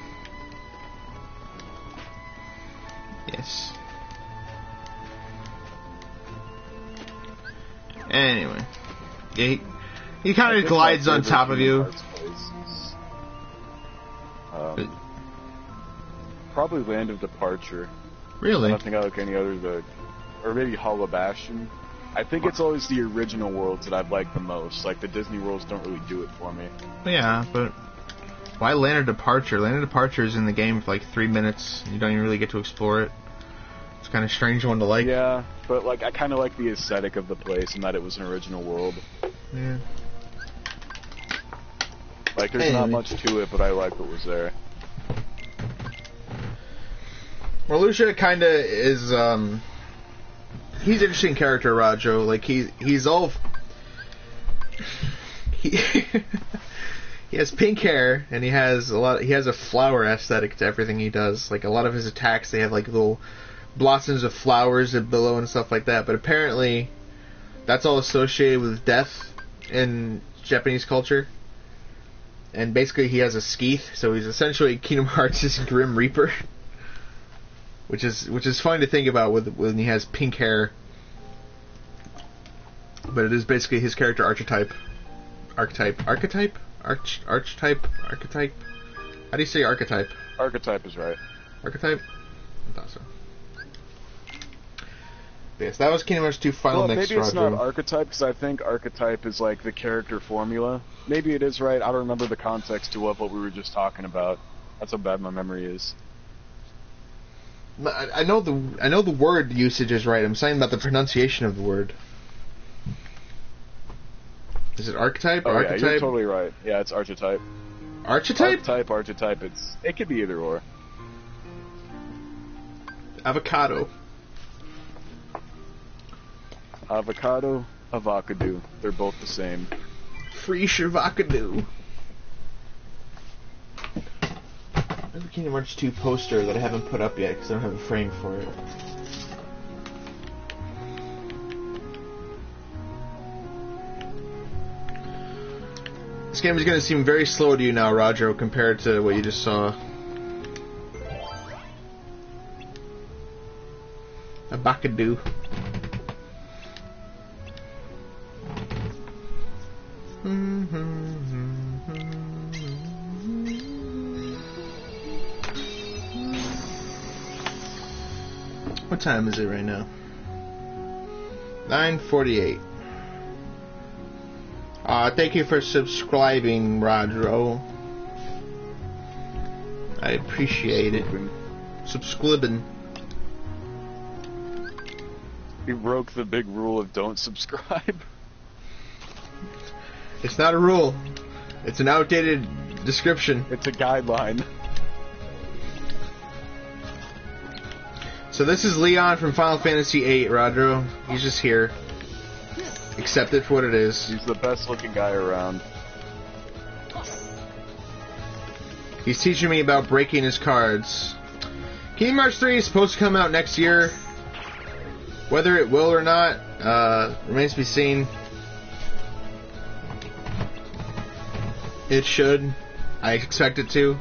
Yes. Anyway, yeah, he kind of glides on top of you. Probably Land of Departure. Really? I don't think I like any other, or maybe Hollow Bastion. I think it's always the original worlds that I've liked the most. Like, the Disney worlds don't really do it for me. Yeah, but why Land of Departure? Land of Departure is in the game for like 3 minutes. You don't even really get to explore it. It's kind of a strange one to like. Yeah, but like I kind of like the aesthetic of the place and that it was an original world. Yeah. Like, there's not much to it, but I like what was there. Marluxia kind of is, he's an interesting character, Rajo. Like, he's all... He has pink hair, and he has a flower aesthetic to everything he does. Like, a lot of his attacks, they have, like, little blossoms of flowers below and stuff like that. But apparently, that's all associated with death in Japanese culture. And basically, he has a skeeth, so he's essentially Kingdom Hearts' Grim Reaper. Which is fun to think about when he has pink hair. But it is basically his character archetype. Archetype? Archetype? Archetype? How do you say archetype? Archetype is right. Archetype? I thought so. But yes, that was Kingdom Hearts 2 Final Mix, maybe it's Roger. not archetype, because I think archetype is like the character formula. Maybe it is right. I don't remember the context to what we were just talking about. That's how bad my memory is. I know the word usage is right. I'm saying about the pronunciation of the word. Is it archetype or archetype? Yeah, you're totally right. Yeah, it's archetype. Archetype? Archetype. It could be either or. Avocado. Avocado, avocado. They're both the same. Free Shavacado. There's a Kingdom Hearts 2 poster that I haven't put up yet because I don't have a frame for it. This game is going to seem very slow to you now, Roger, compared to what you just saw. Abacadoo. What time is it right now? 9:48. Thank you for subscribing, Rodro. I appreciate it. Subscribing. You broke the big rule of don't subscribe. It's not a rule. It's an outdated description. It's a guideline. So this is Leon from Final Fantasy VIII, Rodro. He's just here. Accept it for what it is. He's the best looking guy around. He's teaching me about breaking his cards. Kingdom Hearts 3 is supposed to come out next year. Whether it will or not, remains to be seen. It should. I expect it to.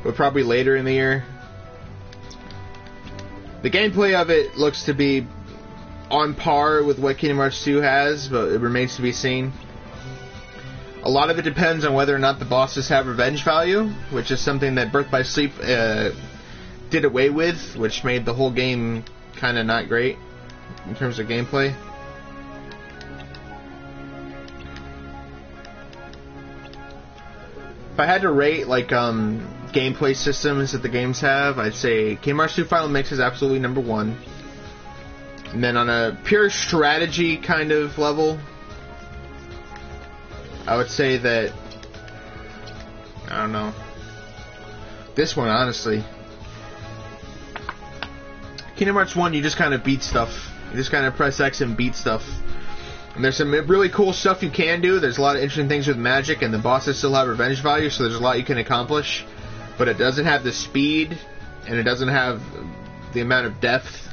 But probably later in the year. The gameplay of it looks to be on par with what Kingdom Hearts 2 has, but it remains to be seen. A lot of it depends on whether or not the bosses have revenge value, which is something that Birth by Sleep did away with, which made the whole game kind of not great in terms of gameplay. If I had to rate like gameplay systems that the games have, I'd say Kingdom Hearts 2 Final Mix is absolutely number 1. And then on a pure strategy kind of level, I would say that, I don't know, this one, honestly. Kingdom Hearts 1, you just kind of beat stuff. You just kind of press X and beat stuff. And there's some really cool stuff you can do. There's a lot of interesting things with magic, and the bosses still have revenge value, so there's a lot you can accomplish. But it doesn't have the speed, and it doesn't have the amount of depth.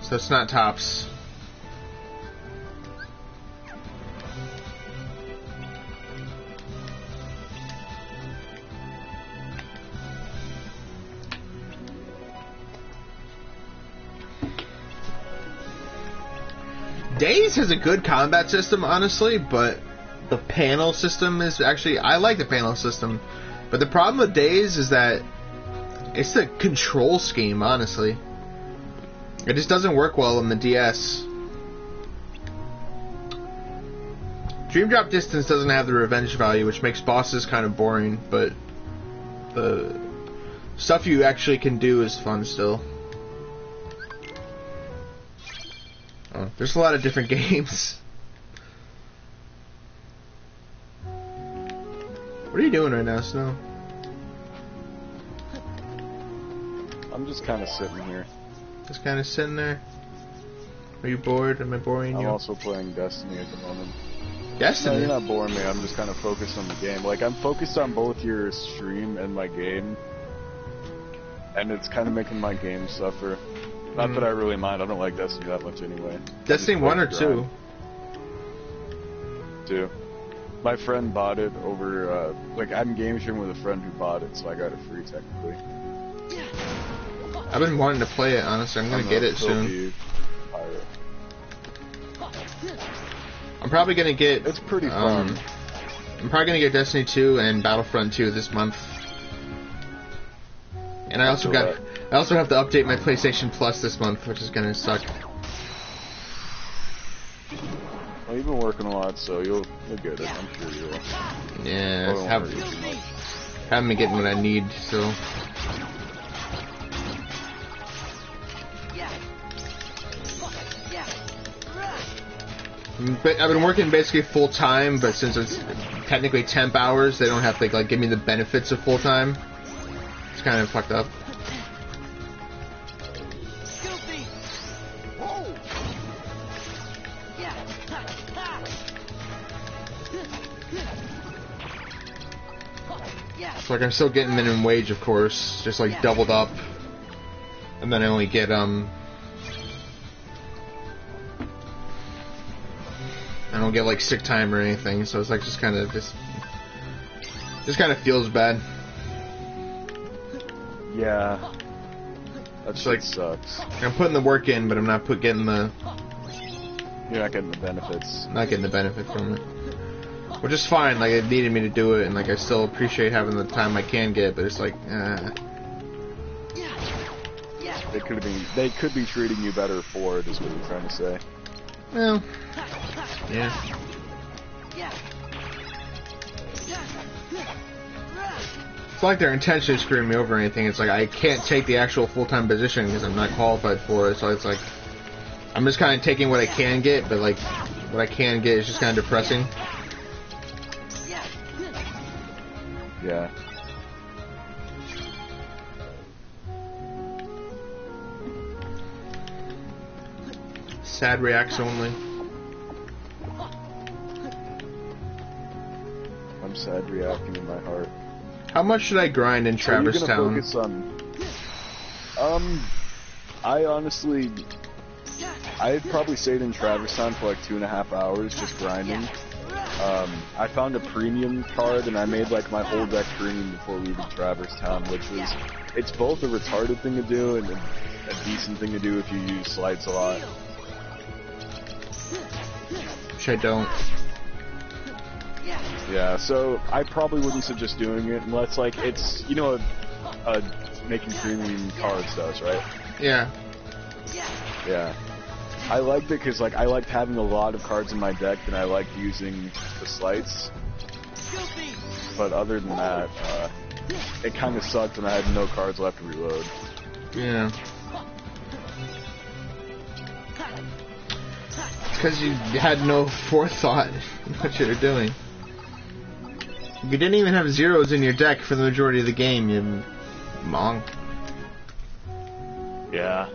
So it's not tops. Days has a good combat system, honestly, but the panel system is actually... I like the panel system, but the problem with Days is that it's the control scheme, honestly. It just doesn't work well on the DS. Dream Drop Distance doesn't have the revenge value, which makes bosses kind of boring, but the stuff you actually can do is fun still. Oh, there's a lot of different games. What are you doing right now, Snow? I'm just kind of sitting here. Just kind of sitting there? Are you bored? Am I boring you? I'm also playing Destiny at the moment. Destiny? No, you're not boring me. I'm just kind of focused on the game. Like, I'm focused on both your stream and my game. And it's kind of making my game suffer. Not that I really mind. I don't like Destiny that much anyway. Destiny 1 or 2? 2. My friend bought it over, like, I'm game streaming with a friend who bought it, so I got it free technically. I've been wanting to play it, honestly. I'm gonna get it soon. Pirate. I'm probably gonna get... It's pretty fun. I'm probably gonna get Destiny 2 and Battlefront 2 this month. And I also have to update my PlayStation Plus this month, which is gonna suck. Well, you've been working a lot, so you'll get it. I'm sure you will. Yeah, haven't been getting what I need, so... But I've been working basically full time, but since it's technically temp hours, they don't have to like give me the benefits of full time. It's kind of fucked up. So like I'm still getting minimum wage, of course, just like doubled up, and then I only get I don't get like sick time or anything, so it's like just kind of feels bad. Yeah, that shit sucks. I'm putting the work in, but I'm not getting the. You're not getting the benefits. Not getting the benefit from it, which is fine. Like it needed me to do it, and like I still appreciate having the time I can get, but it's like. They could be treating you better for it, is what you're trying to say. Well. Yeah. It's like they're intentionally screwing me over or anything. It's like I can't take the actual full-time position because I'm not qualified for it. So it's like I'm just kind of taking what I can get, but like what I can get is just kind of depressing. Yeah. Sad reacts only. I'm sad reacting in my heart. How much should I grind in Traverse So Town? you're gonna focus on... I honestly... I probably stayed in Traverse Town for like 2.5 hours just grinding. I found a premium card and I made like my whole deck premium before leaving Traverse Town, which was... It's both a retarded thing to do and a decent thing to do if you use slides a lot. Which I don't. Yeah, so I probably wouldn't suggest doing it unless like it's, you know, making premium cards does, right? Yeah. Yeah. I liked it because like I liked having a lot of cards in my deck and I liked using the slights. But other than that, it kind of sucked and I had no cards left to reload. Yeah. Because you had no forethought in what you were doing. You didn't even have zeros in your deck for the majority of the game, you monk. Yeah.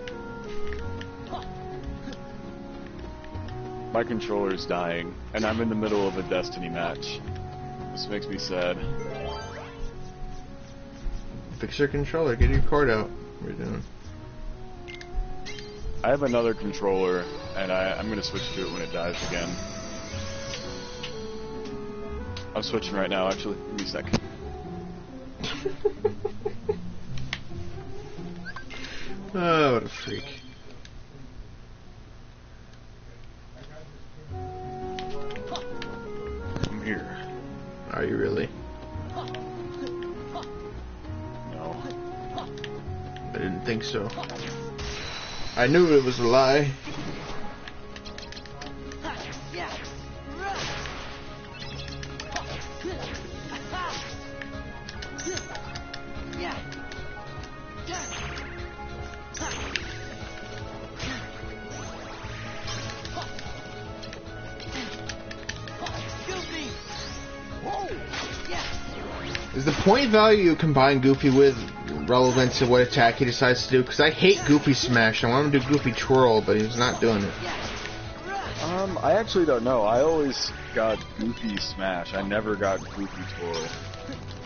My controller's dying, and I'm in the middle of a Destiny match. This makes me sad. Fix your controller, get your cord out. What are you doing? I have another controller, and I'm gonna switch to it when it dies again. I'm switching right now, actually. Give me a sec. Oh, what a freak. I'm here. Are you really? No. I didn't think so. I knew it was a lie. Is the point value you combine Goofy with relevant to what attack he decides to do? Because I hate Goofy Smash. I want him to do Goofy Twirl, but he's not doing it. I actually don't know. I always got Goofy Smash. I never got Goofy Twirl.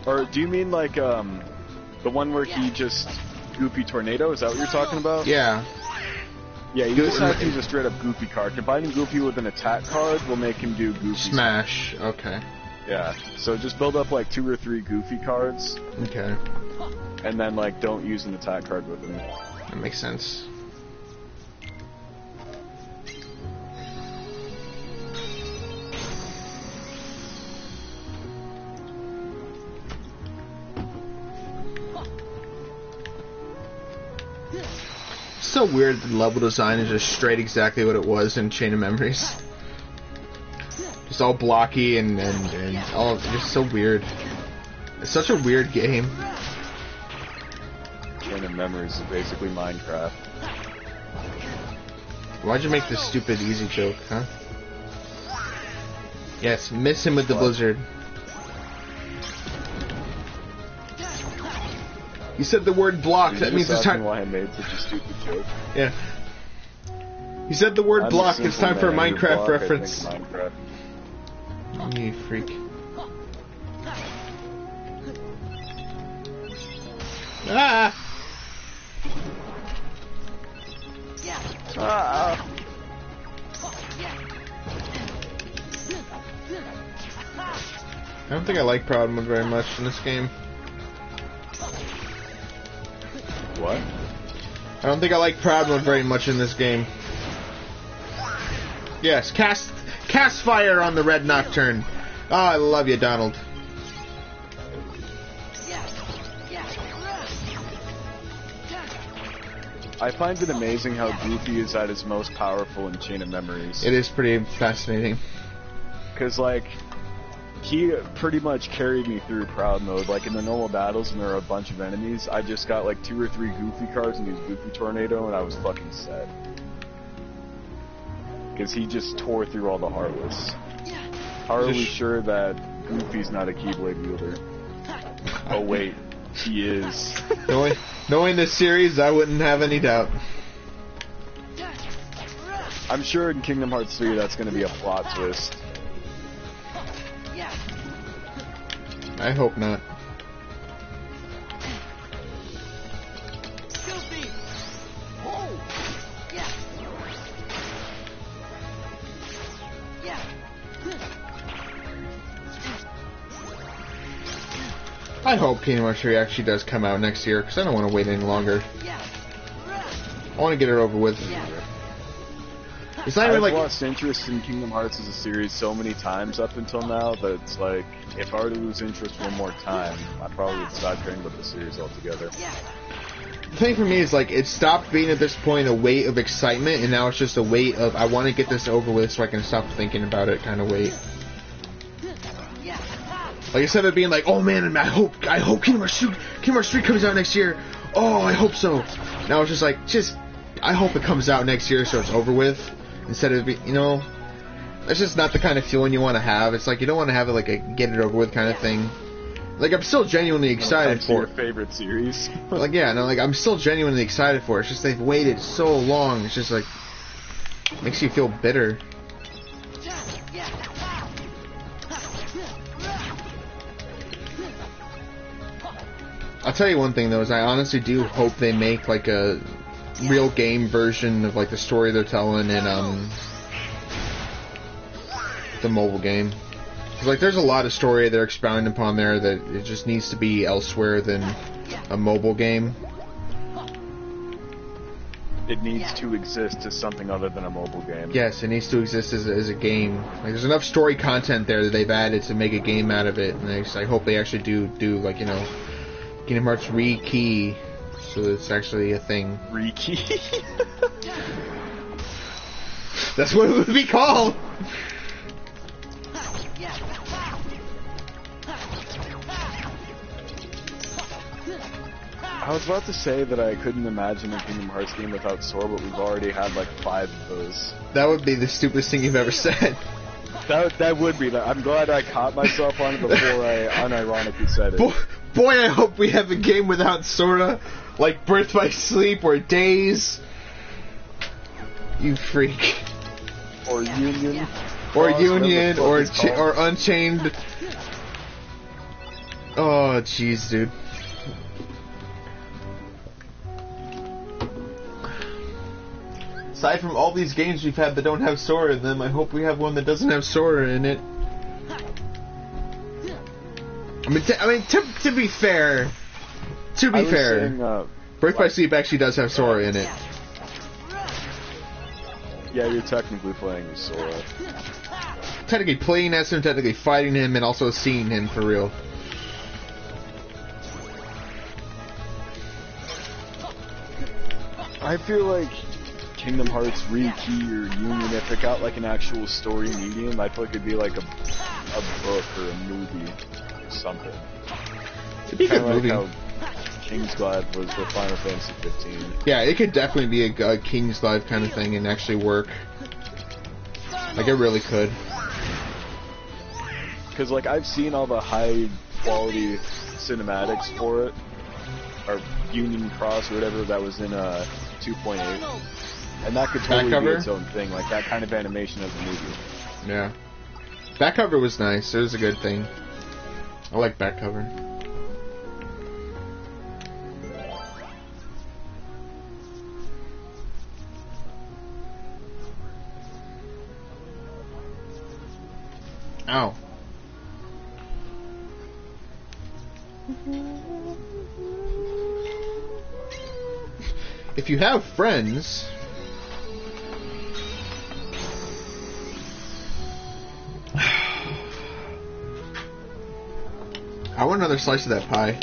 Or do you mean like the one where he just Goofy Tornado? Is that what you're talking about? Yeah. Yeah, you just have to use a straight up Goofy card. Combining Goofy with an attack card will make him do Goofy Smash. Okay. Yeah, so just build up like 2 or 3 Goofy cards. Okay. And then like don't use an attack card with him. That makes sense. So weird that the level design is just straight exactly what it was in Chain of Memories. Just all blocky and all just so weird. It's such a weird game. Chain of Memories is basically Minecraft. Why'd you make this stupid easy joke, huh? Yes, miss him with the blizzard. You said the word block, that means it's time. Why I made such a stupid joke. Yeah. You said the word block, it's time for a Minecraft reference. Minecraft. You freak. Ah! Ah! I don't think I like Proud Mode very much in this game. What? I don't think I like Proud Mode very much in this game. Yes, cast fire on the Red Nocturne. Oh, I love you, Donald. I find it amazing how Goofy is at his most powerful in Chain of Memories. It is pretty fascinating. Because, like, he pretty much carried me through Proud Mode. Like, in the normal battles, when there are a bunch of enemies, I just got, like, 2 or 3 Goofy cards and used Goofy Tornado, and I was fucking set. Because he just tore through all the Heartless. How are we sure that Goofy's not a Keyblade wielder? Oh wait, he is. Knowing this series, I wouldn't have any doubt. I'm sure in Kingdom Hearts 3 that's going to be a plot twist. I hope not. I hope Kingdom Hearts 3 actually does come out next year, because I don't want to wait any longer. I want to get it over with. It's not even I've like... lost interest in Kingdom Hearts as a series so many times up until now that it's like, if I were to lose interest one more time, I probably would stop caring about the series altogether. The thing for me is, like, it stopped being at this point a weight of excitement, and now it's just a weight of, I want to get this over with so I can stop thinking about it kind of weight. Like, instead of being like, oh man, I hope Kingdom Hearts 3 comes out next year. Oh, I hope so. Now it's just like, I hope it comes out next year so it's over with. Instead of, that's just not the kind of feeling you want to have. It's like, you don't want to have it like a get it over with kind of thing. Like, I'm still genuinely excited for it. Your favorite series. Like, yeah, no, like, I'm still genuinely excited for it. It's just they've waited so long. It's just like, makes you feel bitter. I'll tell you one thing though, is I honestly do hope they make like a real game version of like the story they're telling in the mobile game. 'Cause, like, there's a lot of story they're expounding upon there that it just needs to be elsewhere than a mobile game. It needs to exist as something other than a mobile game. Yes, it needs to exist as a game. Like, there's enough story content there that they've added to make a game out of it, and I hope they actually do like, Kingdom Hearts Re-Key, so that it's actually a thing. Re-Key? That's what it would be called! I was about to say that I couldn't imagine a Kingdom Hearts game without Sora, but we've already had like 5 of those. That would be the stupidest thing you've ever said. That would be. I'm glad I caught myself on it before I unironically said it. Boy, I hope we have a game without Sora, like Birth by Sleep or Days. You freak. Or Union. Or Union, or Unchained. Oh, jeez, dude. Aside from all these games we've had that don't have Sora in them, I hope we have one that doesn't have Sora in it. I mean, to be fair, saying, Birth by Sleep actually does have Sora in it. Yeah, you're technically playing as Sora. Technically playing as him, technically fighting him, and also seeing him for real. I feel like Kingdom Hearts Re-Key or Union, if it got like an actual story medium, I feel like it'd be like a book or a movie or something. It'd be a good movie. Like how King's Glaive was for Final Fantasy 15. Yeah, it could definitely be a King's Glaive kind of thing and actually work. Like, it really could. Because, like, I've seen all the high quality cinematics for it, or Union Cross or whatever that was in 2.8, and that could totally be its own thing, like that kind of animation of the movie. Yeah. Back cover was nice. It was a good thing. I like back cover. Ow. If you have friends, I want another slice of that pie.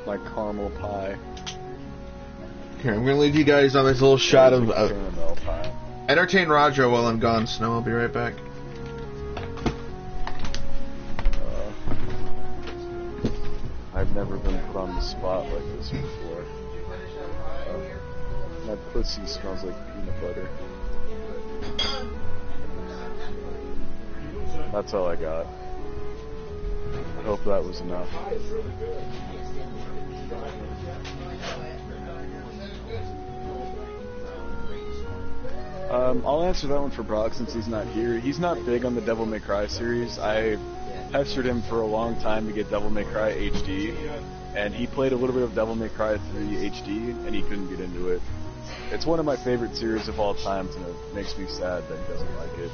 Like caramel pie. Here, I'm gonna leave you guys on this little shot of caramel pie. entertain Roger while I'm gone, Snow. I'll be right back. I've never been put on the spot like this before. My pussy smells like peanut butter. That's all I got. I hope that was enough. I'll answer that one for Brock since he's not here. He's not big on the Devil May Cry series. I pestered him for a long time to get Devil May Cry HD, and he played a little bit of Devil May Cry 3 HD, and he couldn't get into it. It's one of my favorite series of all time, and it makes me sad that he doesn't like it.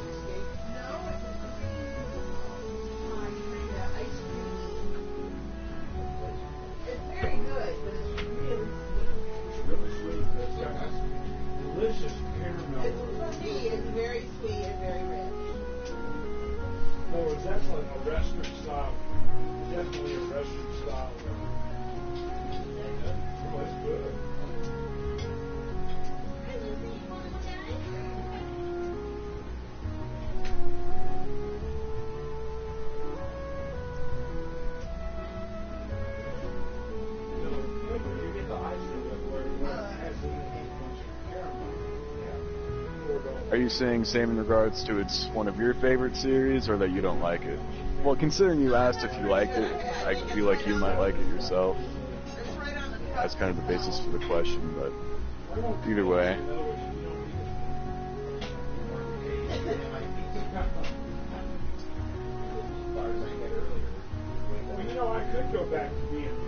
Delicious caramel. It's very sweet and very rich. No, it's definitely a restaurant style. Definitely a restaurant style. Oh, it's good. You get the ice cream where it has a bunch of caramel. Are you saying same in regards to it's one of your favorite series, or that you don't like it? Well, considering you asked if you liked it, I feel like you might like it yourself. That's kind of the basis for the question, but either way.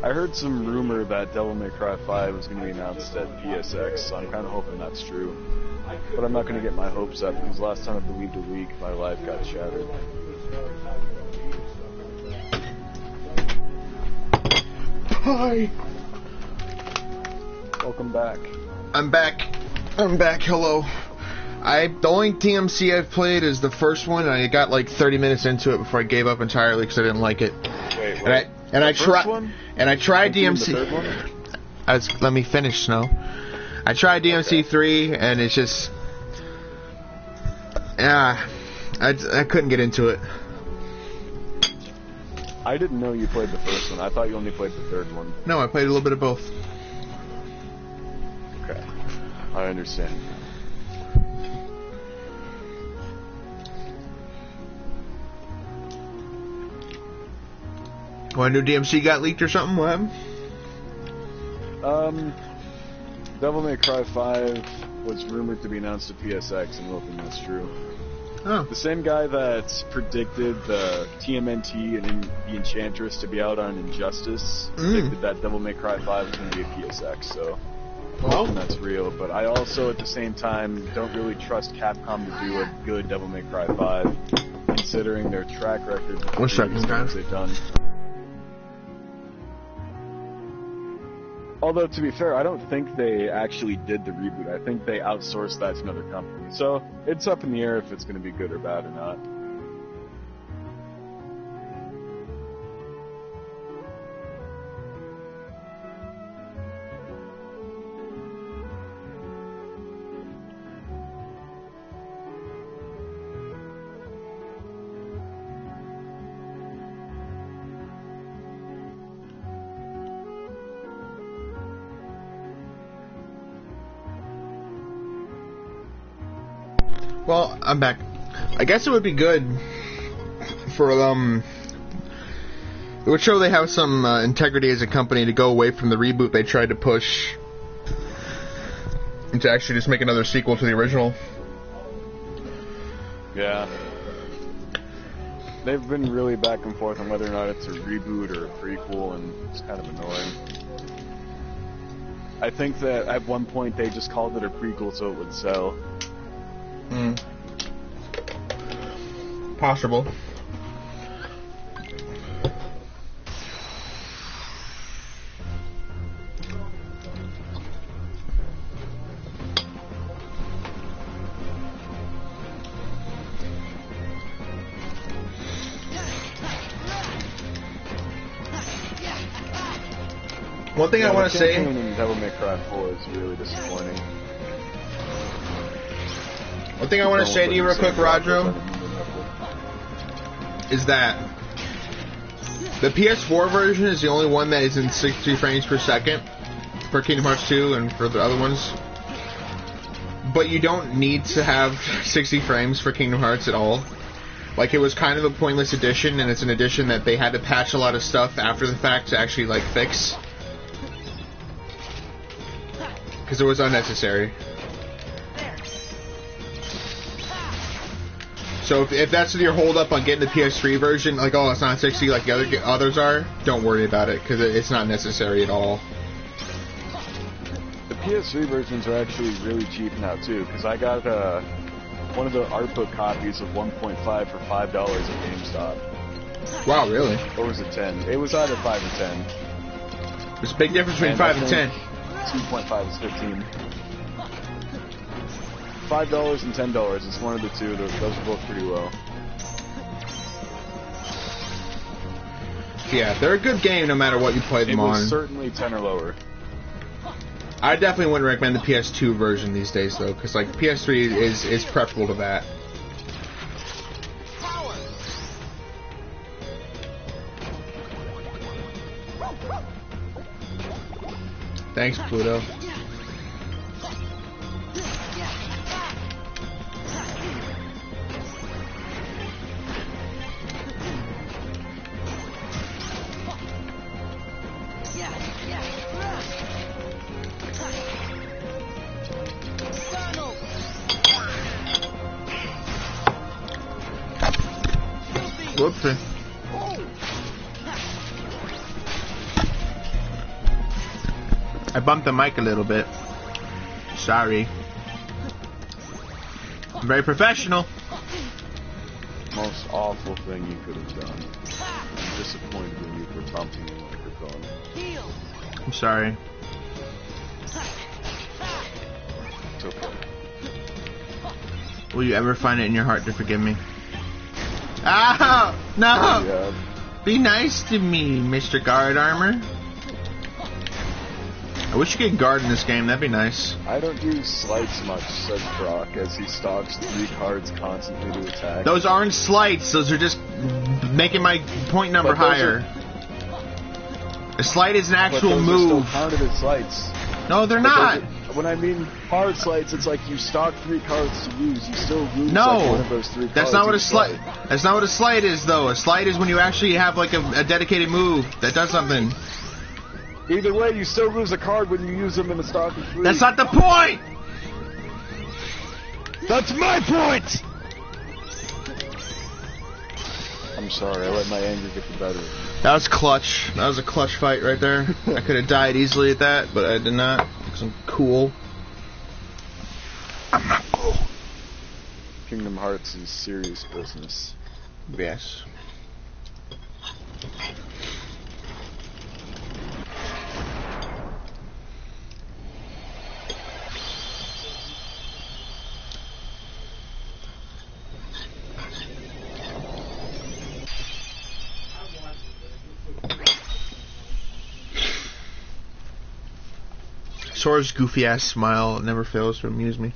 I heard some rumor that Devil May Cry 5 was going to be announced at PSX, so I'm kind of hoping that's true. But I'm not going to get my hopes up, because last time I believed a week, my life got shattered. Hi. Welcome back. I'm back. Hello. The only DMC I've played is the first one, and I got like 30 minutes into it before I gave up entirely because I didn't like it. Wait. I tried DMC. The third one? Let me finish, Snow. I tried DMC 3, and it's just, I couldn't get into it. I didn't know you played the first one. I thought you only played the third one. No, I played a little bit of both. Okay, I understand. What, new DMC got leaked or something? What happened? Devil May Cry 5 was rumored to be announced at PSX, and I'm hoping that's true. Oh. The same guy that predicted the TMNT and the Enchantress to be out on Injustice predicted that Devil May Cry 5 is going to be at PSX, so I'm hoping that's real. But I also, at the same time, don't really trust Capcom to do a good Devil May Cry 5, considering their track record of What's the games they've done. Although, to be fair, I don't think they actually did the reboot. I think they outsourced that to another company. So, it's up in the air if it's going to be good or bad or not. Well, I'm back. I guess it would be good for it would show they have some integrity as a company to go away from the reboot they tried to push and to actually just make another sequel to the original. Yeah. They've been really back and forth on whether or not it's a reboot or a prequel, and it's kind of annoying. I think that at one point they just called it a prequel so it would sell. Possible. One thing I want to say. Devil May Cry 4 is really disappointing. One thing I want to say to you real quick, Rodro, is that the PS4 version is the only one that is in 60 frames per second for Kingdom Hearts 2 and for the other ones. but you don't need to have 60 frames for Kingdom Hearts at all. Like, it was kind of a pointless addition, and it's an addition that they had to patch a lot of stuff after the fact to actually, like, fix. Because it was unnecessary. So if that's your hold up on getting the PS3 version, like, oh, it's not 60 like the others are, don't worry about it, because it's not necessary at all. The PS3 versions are actually really cheap now, too, because I got one of the art book copies of 1.5 for $5 at GameStop. Wow, really? Or was it 10? It was either 5 or 10. There's a big difference between 5 and 10. 2.5 is 15. $5 and $10. It's one of the two. Those are both pretty low. Yeah, they're a good game no matter what you play them on. It was certainly 10 or lower. I definitely wouldn't recommend the PS2 version these days, though, because like PS3 is preferable to that. Thanks, Pluto. Whoopsie. I bumped the mic a little bit. Sorry. I'm very professional. Most awful thing you could have done. I'm disappointed in you for bumping the microphone. I'm sorry. It's okay. Will you ever find it in your heart to forgive me? Ah! No! Yeah. Be nice to me, Mr. Guard Armor. I wish you could guard in this game, that'd be nice. I don't use slights much, says Brock, as he stalks 3 cards constantly to attack. Those aren't slights, those are just making my point number higher. A slight is an actual those move. are still counted as slights. No, they're not. When I mean hard slights, it's like you stock 3 cards to use. You still lose no, like one of those 3 cards. That's not what a slight. That's not what a slight is, though. A slight is when you actually have like a dedicated move that does something. Either way, you still lose a card when you use them in a stock of 3. That's not the point. That's my point. I'm sorry, I let my anger get the better. That was clutch. That was a clutch fight right there. I could have died easily at that, but I did not. Because I'm cool. I'm not cool. Kingdom Hearts is serious business. Yes. Sora's goofy ass smile never fails to amuse me.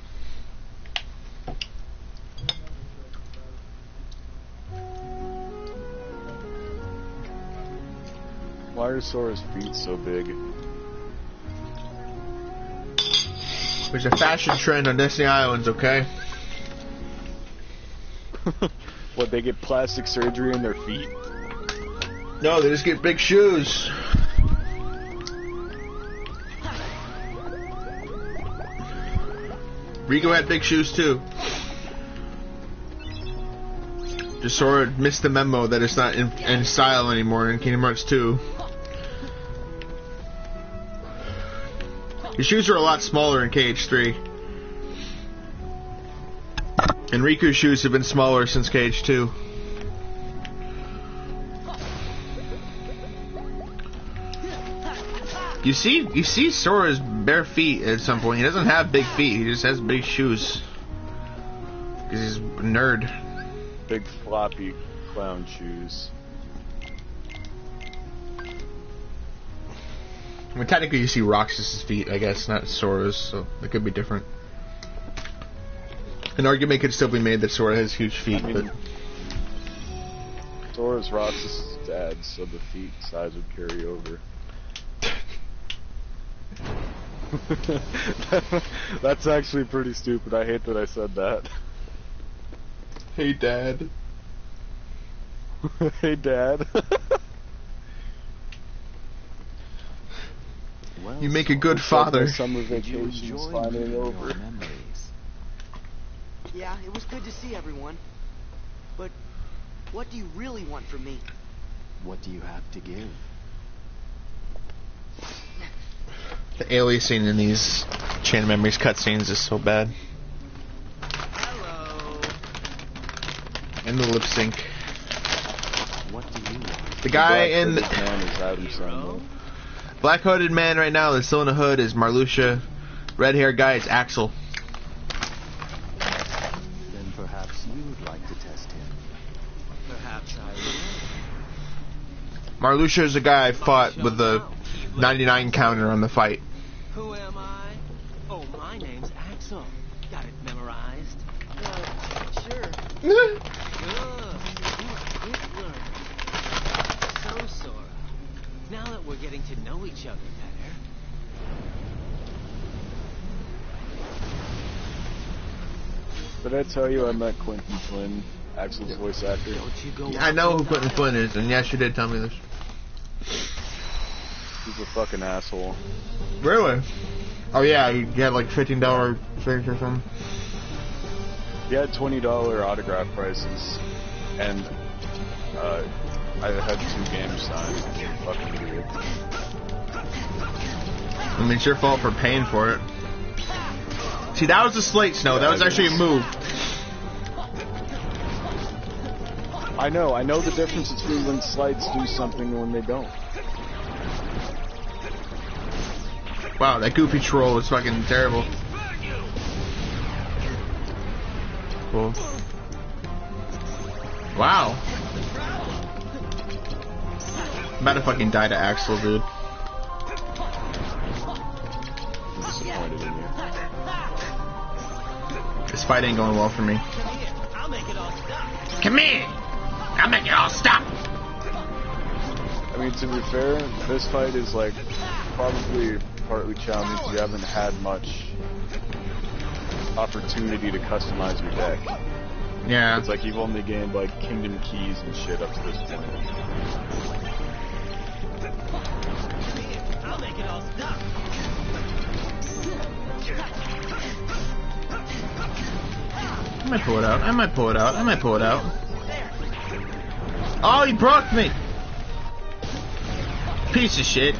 Why are Sora's feet so big? There's a fashion trend on Destiny Islands, okay? What, they get plastic surgery in their feet? No, they just get big shoes. Rico had big shoes too. Just Sora missed the memo that it's not in style anymore in Kingdom Hearts 2. Your shoes are a lot smaller in KH3. And Riku's shoes have been smaller since KH2. You see Sora's bare feet at some point. He doesn't have big feet, he just has big shoes. Because he's a nerd. Big floppy clown shoes. I mean, technically you see Roxas's feet, I guess, not Sora's, so it could be different. An argument could still be made that Sora has huge feet, but... Sora's Roxas' dad, so the feet size would carry over. That's actually pretty stupid. I hate that I said that. Hey, Dad. Hey, Dad. Well, You make a so, good father. Summer did you vacation's enjoy finally reliving over. your memories? Yeah, it was good to see everyone. But what do you really want from me? What do you have to give? The aliasing in these Chain of Memories cutscenes is so bad. Hello. And the lip sync. What do you want? The guy in Black man is Adam Sandler. black hooded man right now that's still in the hood is Marluxia. Red haired guy is Axel. Then perhaps you'd like to test him. Perhaps I will. Marluxia is the guy I fought with the 99 counter on the fight. Who am I? Oh, my name's Axel. Got it memorized? Sure. Good. You quick learner. So, Sora, now that we're getting to know each other better... Did I tell you I met Quentin Flynn, Axel's voice actor? Don't you go I know who Quentin Flynn is, and yes, you did tell me this. He's a fucking asshole. Really? Oh yeah, you had like $15 things or something. He had $20 autograph prices, and I had 2 games signed. Fucking idiot. I mean, it's your fault for paying for it. See, that was a slate, Snow. That was actually a move. I know the difference between when slights do something and when they don't. Wow, that goofy troll was fucking terrible. Cool. Wow. I'm about to fucking die to Axel, dude. I'm disappointed in you. This fight ain't going well for me. I'll make it all stop. Come here! I'll make it all stop! I mean, to be fair, this fight is like probably partly challenging because you haven't had much opportunity to customize your deck. Yeah. It's like you've only gained like kingdom keys and shit up to this point. I'll make it all stop. I might pull it out. I might pull it out. I might pull it out. Oh, he broke me! Piece of shit.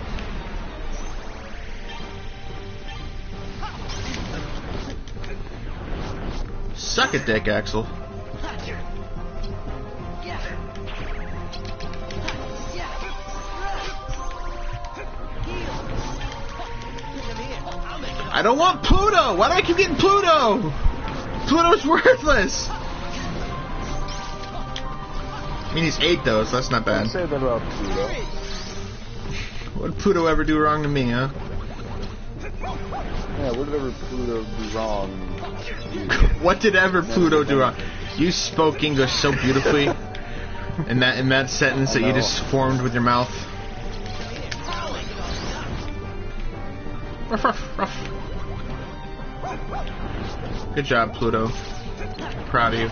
Suck a dick, Axel. I don't want Pluto! Why do I keep getting Pluto? Pluto's worthless! I mean, he's 8 though, so that's not bad. Don't say that about Pluto. What did Pluto ever do wrong to me, huh? Yeah, what did ever Pluto do wrong? What did ever Pluto do wrong? You spoke English so beautifully in that sentence that you just formed with your mouth. Ruff, ruff, ruff. Good job, Pluto. Proud of you.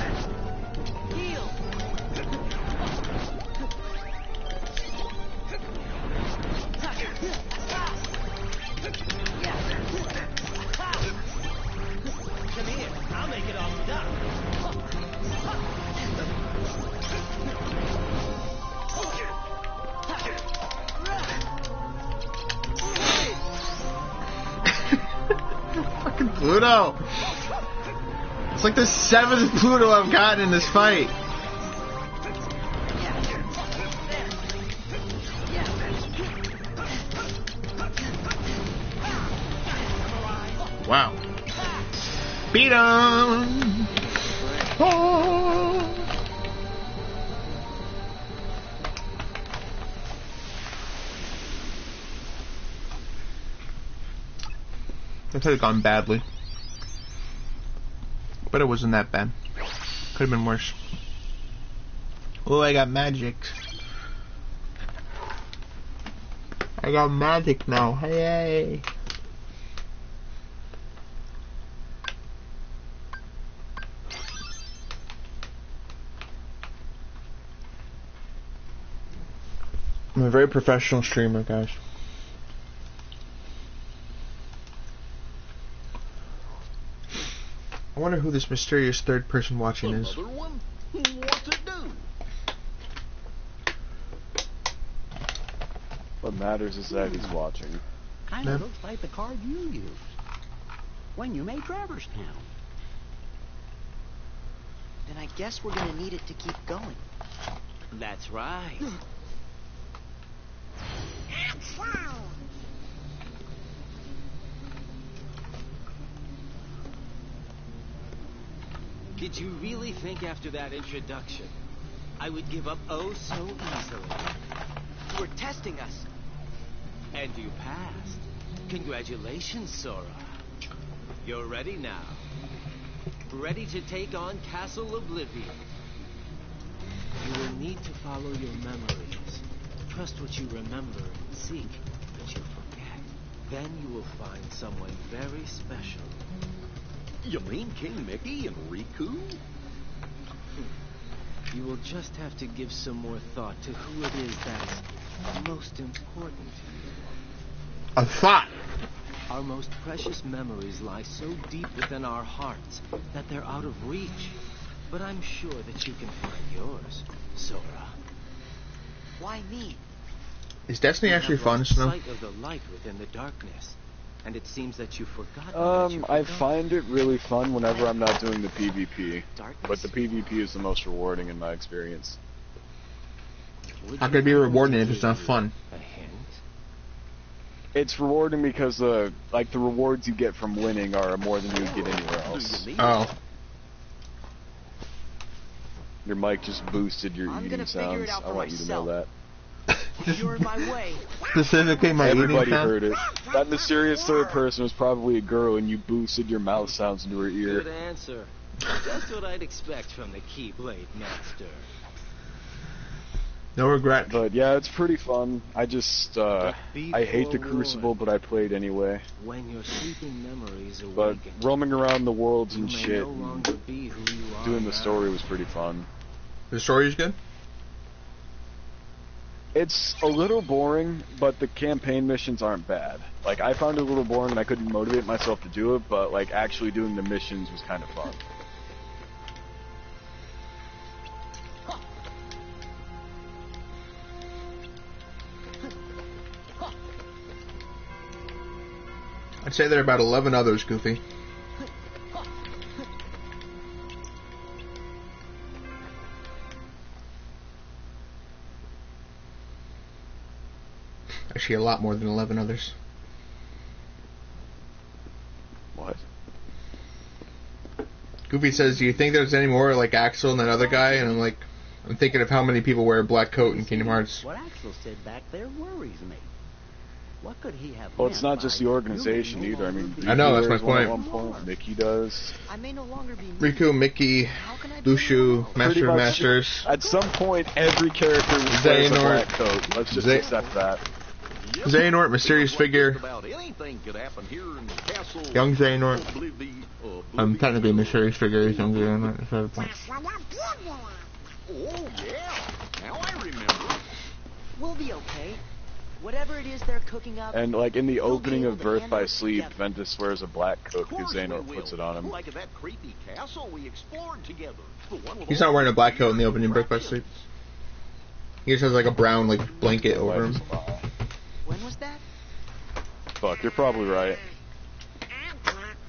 Fucking Pluto! It's like the 7th Pluto I've gotten in this fight. Wow. Beat him! Oh. That could have gone badly. But it wasn't that bad. Could have been worse. Oh, I got magic. I got magic now. Hey! I'm a very professional streamer, guys. I wonder who this mysterious third person watching is. Another one? What's it do? What matters is that he's watching. Kind Ma'am? of looks like the card you used when you made Traverse Town. Then I guess we're gonna need it to keep going. That's right. Axel! Did you really think after that introduction I would give up oh so easily? You were testing us. And you passed. Congratulations, Sora. You're ready now. Ready to take on Castle Oblivion. You will need to follow your memories. Trust what you remember and seek what you forget. Then you will find someone very special. You mean King Mickey and Riku? You will just have to give some more thought to who it is that is most important to you. A thought! Our most precious memories lie so deep within our hearts that they're out of reach. But I'm sure that you can find yours, Sora. Why me? Is Destiny You actually have fun, lost Snow? sight of the light within the darkness, and it seems that you've forgotten. I find it really fun whenever I'm not doing the PvP. Darkness? But the PvP is the most rewarding in my experience. How could it be rewarding if it's not fun? A hint? It's rewarding because the rewards you get from winning are more than you would get anywhere Do else. you need Oh. Your mic just boosted your I'm eating gonna figure sounds. it out I for want you to know that. You're in my way. Specifically my Everybody eating sound? heard it. That mysterious third person was probably a girl, and you boosted your mouth sounds into her Good ear. answer. Just what I'd expect from the Keyblade Master. No regret. But yeah, it's pretty fun. I just, I hate the Crucible, but I played anyway. When your sleeping memories But awaken, roaming around the worlds you and may shit, no longer be who you are doing the now. story was pretty fun. The story's good? It's a little boring, but the campaign missions aren't bad. Like, I found it a little boring and I couldn't motivate myself to do it, but like actually doing the missions was kind of fun. I'd say there are about 11 others, Goofy. Actually, a lot more than 11 others. What? Goofy says, do you think there's any more like Axel and that other guy? And I'm like, I'm thinking of how many people wear a black coat in Kingdom Hearts. What Axel said back there worries me. What could he have Well, it's meant not just by, the organization "You may no either. I mean, longer be I know, that's my wears one at point. one point. Mickey does. I may no longer be me. Riku, Mickey, How can I be Lushu, alone? Master of much- Masters. At some point, every character wears a Xehanort. black coat. Let's just accept that. Yep. Xehanort, mysterious Looks like figure. just about anything could happen here in the castle. Young Xehanort. Oblivion. Technically a mysterious figure. He's young Xehanort. That's the point. Castle Oblivion! Oh, yeah. Now I remember. We'll be okay. Whatever it is they're cooking up. And like in the we'll be opening able of to Birth handle by it Sleep, together. Ventus wears a black coat Of because course we Xehanort will. puts it on him. Like at that creepy castle we explored together. The one with He's all not wearing a the black coat in the weird opening Birth by dragons. Sleep. He just has like a brown like blanket over him. When was that? Fuck, you're probably right. I can't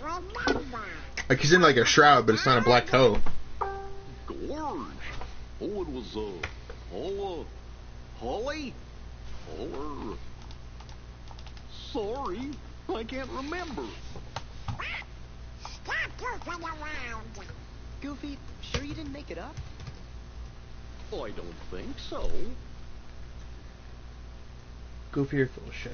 remember. Like he's in like a shroud, but it's not a black coat. Gorge. Oh, it was, Holly? Or... Sorry, I can't remember. Stop goofing around. Goofy, sure you didn't make it up? I don't think so. Goofy, you're full of shit.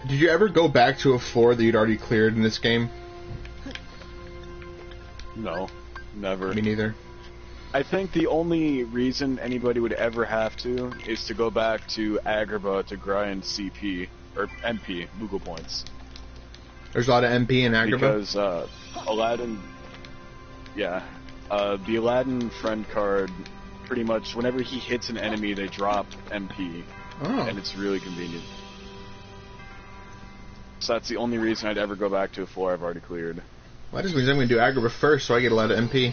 Did you ever go back to a floor that you'd already cleared in this game? No, never. Me neither. I think the only reason anybody would ever have to is to go back to Agrabah to grind CP, or MP, Moogle points. There's a lot of MP in Agrabah? Because Aladdin, yeah, the Aladdin friend card, pretty much whenever he hits an enemy, they drop MP, and it's really convenient. So that's the only reason I'd ever go back to a floor I've already cleared. Well, that just means I'm going to do Agrabah first, so I get a lot of MP.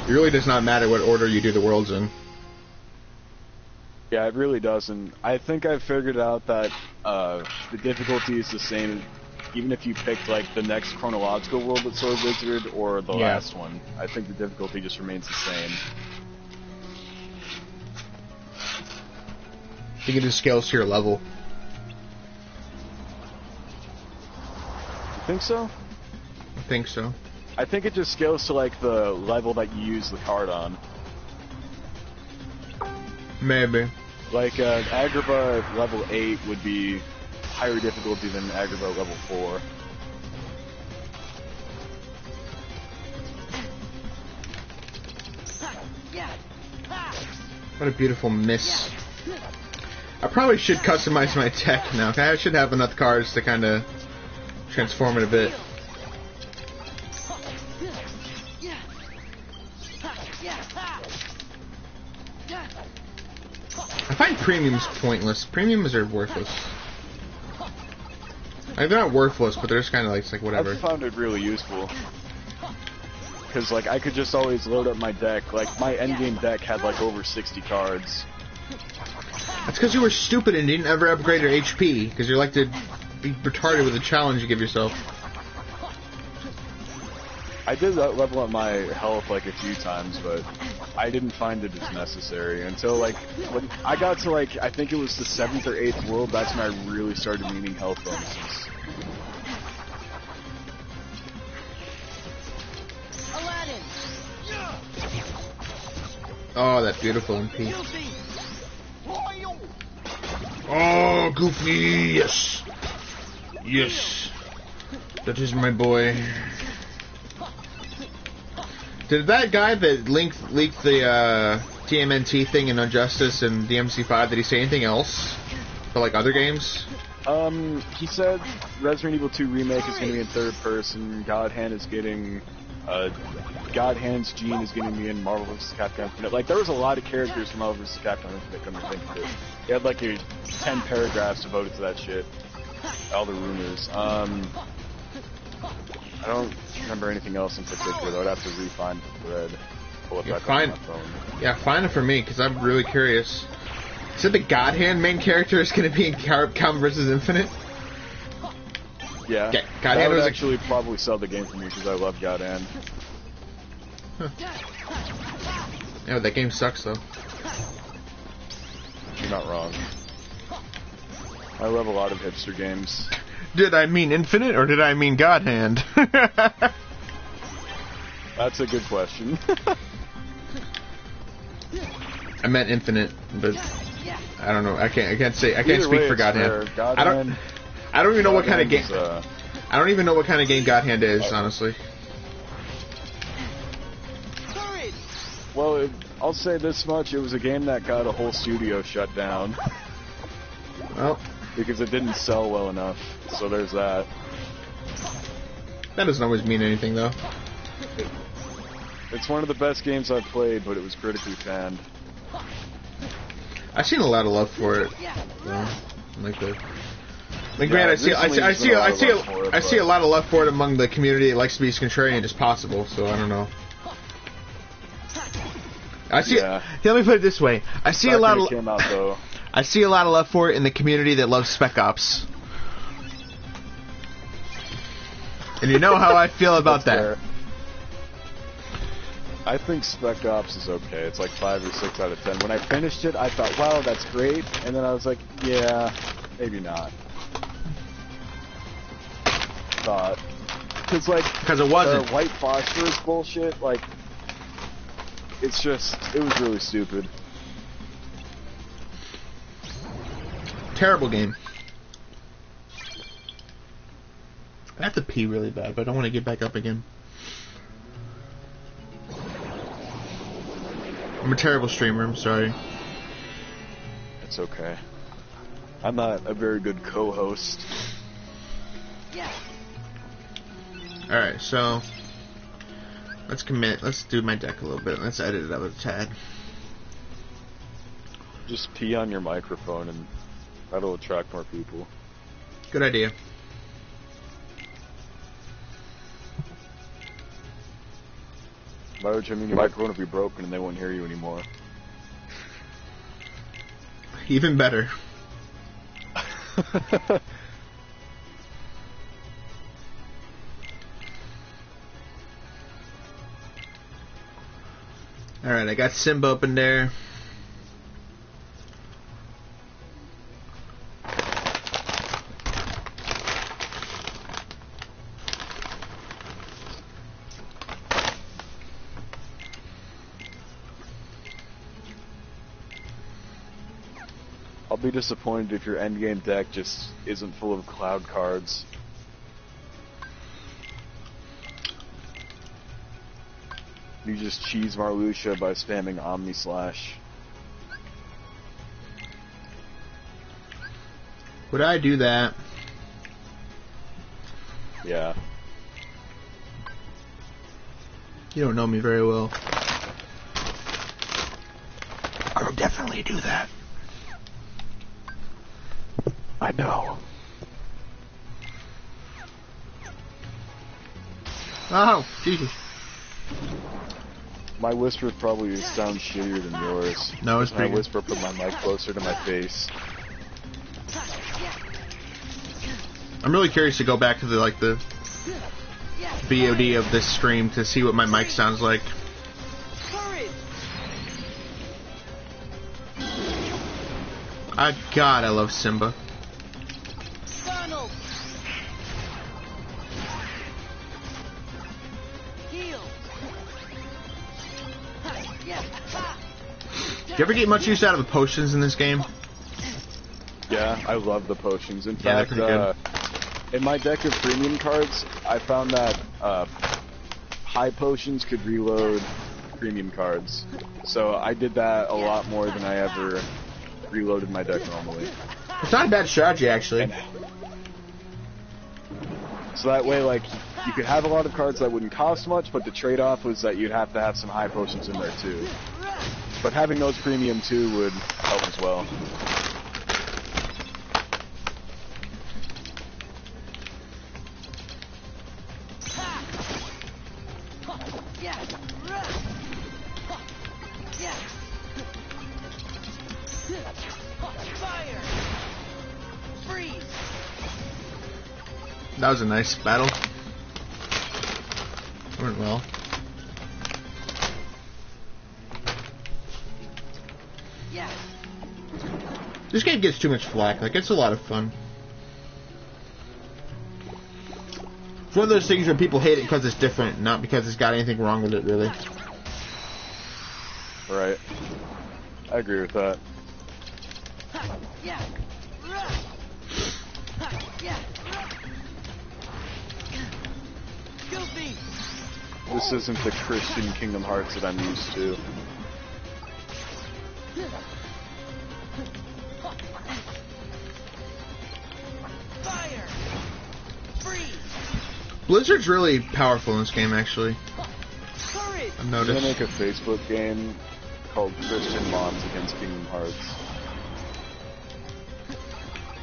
It really does not matter what order you do the worlds in. Yeah, it really doesn't. I think I've figured out that the difficulty is the same, even if you picked like the next chronological world with Sword Wizard or the last one. I think the difficulty just remains the same. I think it just scales to your level. You think so? I think so. I think it just scales to like the level that you use the card on. Maybe. Like Agrabah level 8 would be higher difficulty than Agrabah level 4. What a beautiful miss. I probably should customize my tech now. I should have enough cards to kind of transform it a bit. I find premiums pointless. Premiums are worthless. Like, they're not worthless, but they're just kind of like, it's like whatever. I've found it really useful. Because, like, I could just always load up my deck. Like, my endgame deck had, like, over 60 cards. That's because you were stupid and didn't ever upgrade your HP, because you like to be retarded with the challenge you give yourself. I did level up my health, like, a few times, but I didn't find it as necessary until, like, when I got to, like, I think it was the 7th or 8th world, that's when I really started needing health bonuses. Oh, that beautiful MP. Oh, Goofy, yes. Yes. That is my boy. Did that guy that leaked the TMNT thing in Injustice and DMC5, did he say anything else for, like, other games? He said Resident Evil 2 Remake is going to be in third person, God Hand is getting... God Hand's Gene is going to be in Marvel vs. Capcom Infinite. Like, there was a lot of characters from Marvel vs. Capcom Infinite, come to think of it. He had, like, 10 paragraphs devoted to that shit. All the rumors. I don't remember anything else in particular, though. I'd have to re-find the thread. Pull it back on my phone. Yeah, find it for me, because I'm really curious. So the God Hand main character is going to be in Capcom vs. Infinite? Yeah, God that Hand would was actually probably sell the game for me, because I love God Hand. Huh. Yeah, that game sucks, though. You're not wrong. I love a lot of hipster games. Did I mean Infinite, or did I mean God Hand? That's a good question. I meant Infinite, but I don't know. I can't speak for God Hand. I don't even know what kind of game. I don't even know what kind of game God Hand is, honestly. Well, I'll say this much: it was a game that got a whole studio shut down. Well, because it didn't sell well enough. So there's that. That doesn't always mean anything, though. It's one of the best games I've played, but it was critically panned. I've seen a lot of love for it. Like the. Like, Yeah, granted, I see a lot of love for it among the community that likes to be as contrarian as possible. So I don't know. Let me put it this way: I see a lot of love for it in the community that loves Spec Ops. And you know how I feel about that. Fair. I think Spec Ops is okay. It's like 5 or 6 out of 10. When I finished it, I thought, wow, that's great. And then I was like, yeah, maybe not. Because it wasn't. The white phosphorus bullshit, like, it was really stupid. Terrible game. I have to pee really bad, but I don't want to get back up again. I'm a terrible streamer, I'm sorry. It's okay. I'm not a very good co-host. Alright, so let's commit. Let's do my deck a little bit. Let's edit it up a tad. Just pee on your microphone and that'll attract more people. Good idea. By which I mean your microphone would be broken and they won't hear you anymore. Even better. Alright, I got Simba up in there. I'll be disappointed if your endgame deck just isn't full of cloud cards. You just cheese Marluxia by spamming Omni Slash. Would I do that? Yeah. You don't know me very well. I would definitely do that. I know. Oh, Jesus. My whisper probably sounds shittier than yours. No, it's my pretty good. whisper put my mic closer to my face. I'm really curious to go back to the VOD of this stream to see what my mic sounds like. God, I love Simba. Do you ever get much use out of the potions in this game? Yeah, I love the potions. In Yeah, fact, they're in my deck of premium cards, I found that high potions could reload premium cards. So I did that a lot more than I ever reloaded my deck normally. It's not a bad strategy, actually. So that way, like, you could have a lot of cards that wouldn't cost much, but the trade-off was that you'd have to have some high potions in there too. But having those premium too would help as well. That was a nice battle. Went well. This game gets too much flack. Like, it's a lot of fun. It's one of those things where people hate it because it's different, not because it's got anything wrong with it, really. Right. I agree with that. This isn't the Christian Kingdom Hearts that I'm used to. Blizzard's really powerful in this game, actually. I've noticed. They make a Facebook game called Christian Moms Against Kingdom Hearts.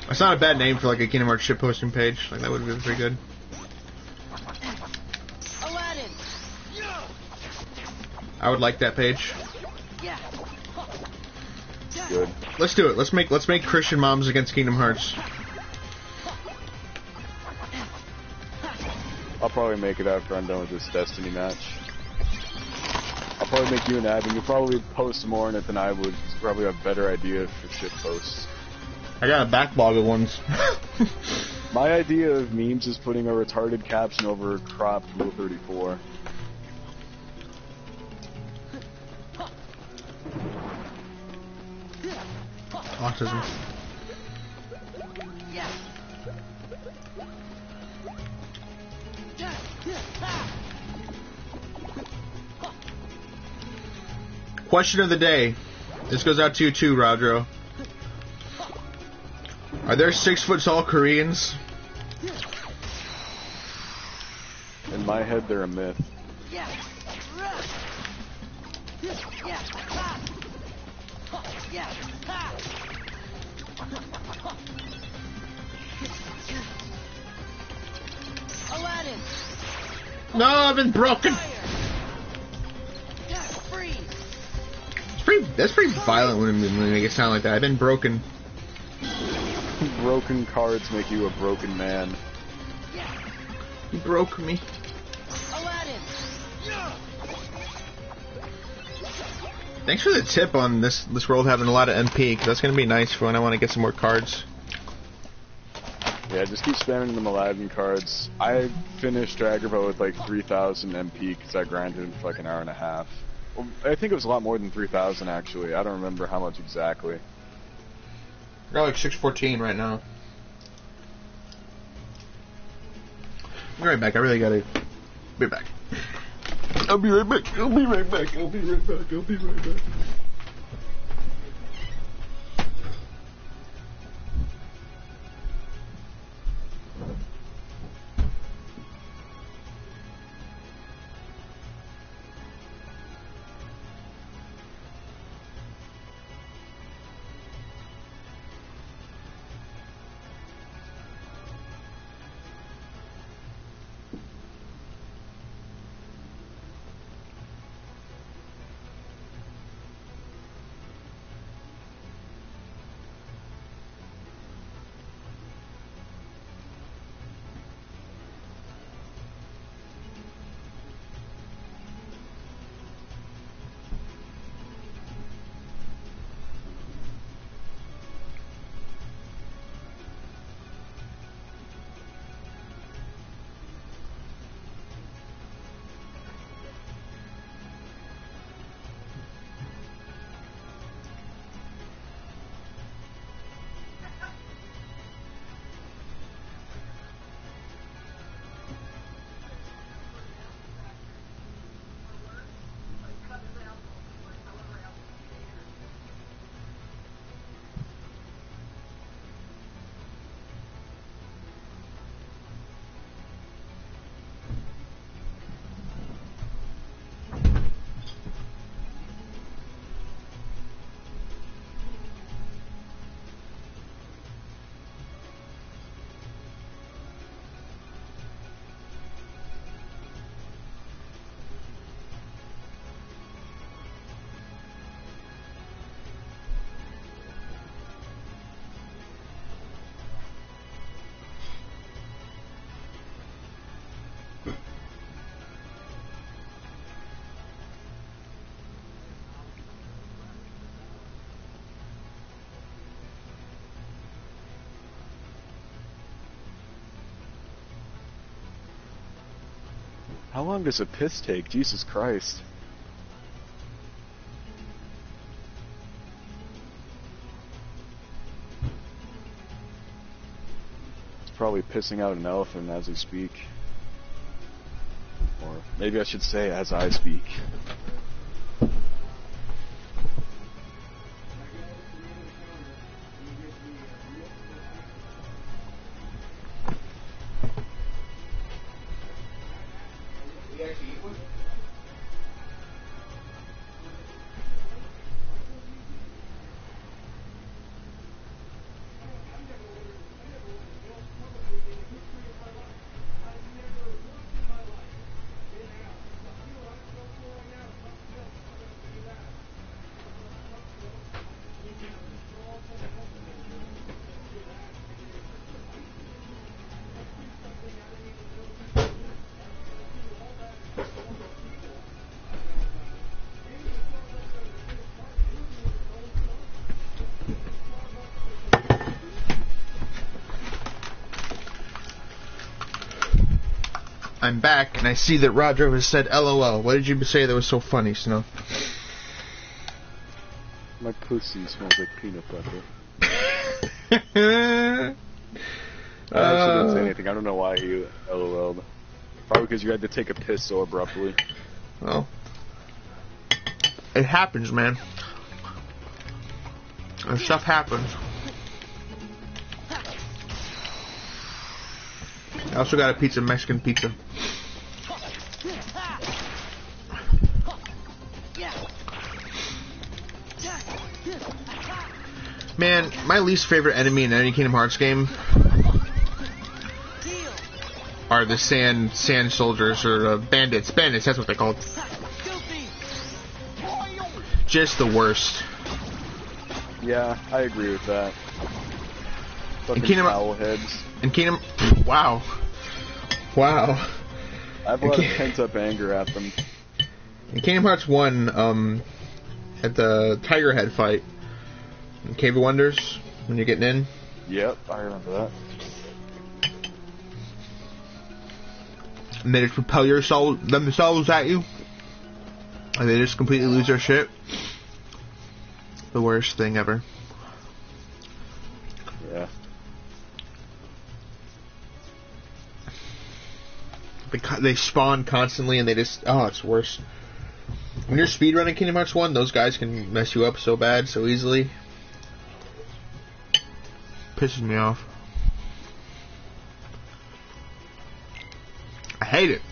That's not a bad name for like a Kingdom Hearts shitposting page. Like, that would be pretty good. I would like that page. Good. Let's do it. Let's make Christian Moms Against Kingdom Hearts. I'll probably make it after I'm done with this Destiny match. I'll probably make you an ad, and you'll probably post more in it than I would. You probably have a better idea for shit posts. I got a backlog of ones. My idea of memes is putting a retarded caption over cropped Rule 34. Autism. Question of the day. This goes out to you too, Rodro. Are there 6 foot tall Koreans? In my head, they're a myth. Aladdin! No, I've been broken. That's pretty violent when they make it sound like that. I've been broken. Broken cards make you a broken man. You broke me. Aladdin! Thanks for the tip on this world having a lot of MP, because that's going to be nice for when I want to get some more cards. Yeah, just keep spamming them Aladdin cards. I finished Agrabah with like 3,000 MP because I grinded it for like an hour and a half. Well, I think it was a lot more than 3,000 actually. I don't remember how much exactly. I got like 614 right now. I'll be right back. I really gotta be back. I'll be right back. I'll be right back. I'll be right back. I'll be right back. How long does a piss take? Jesus Christ. It's probably pissing out an elephant as we speak. Or maybe I should say as I speak. I'm back, and I see that Roger has said LOL. What did you say that was so funny, Snow? My pussy smells like peanut butter. I actually didn't say anything. I don't know why he LOL'd. Probably because you had to take a piss so abruptly. Well, it happens, man. And stuff happens. also got a pizza, Mexican pizza. Man, my least favorite enemy in any Kingdom Hearts game are the sand soldiers, or bandits. Bandits, that's what they're called. Just the worst. Yeah, I agree with that. In Fucking towel heads. In Kingdom... Wow. Wow. I have a lot of pent-up anger at them. In Kingdom Hearts 1, at the Tiger Head fight, in Cave of Wonders, when you're getting in. Yep, I remember that. And they just propel themselves at you. And they just completely lose their shit. The worst thing ever. Yeah. They spawn constantly and they just... Oh, it's worse. When you're speedrunning Kingdom Hearts 1, those guys can mess you up so bad, so easily. Pisses me off. I hate it.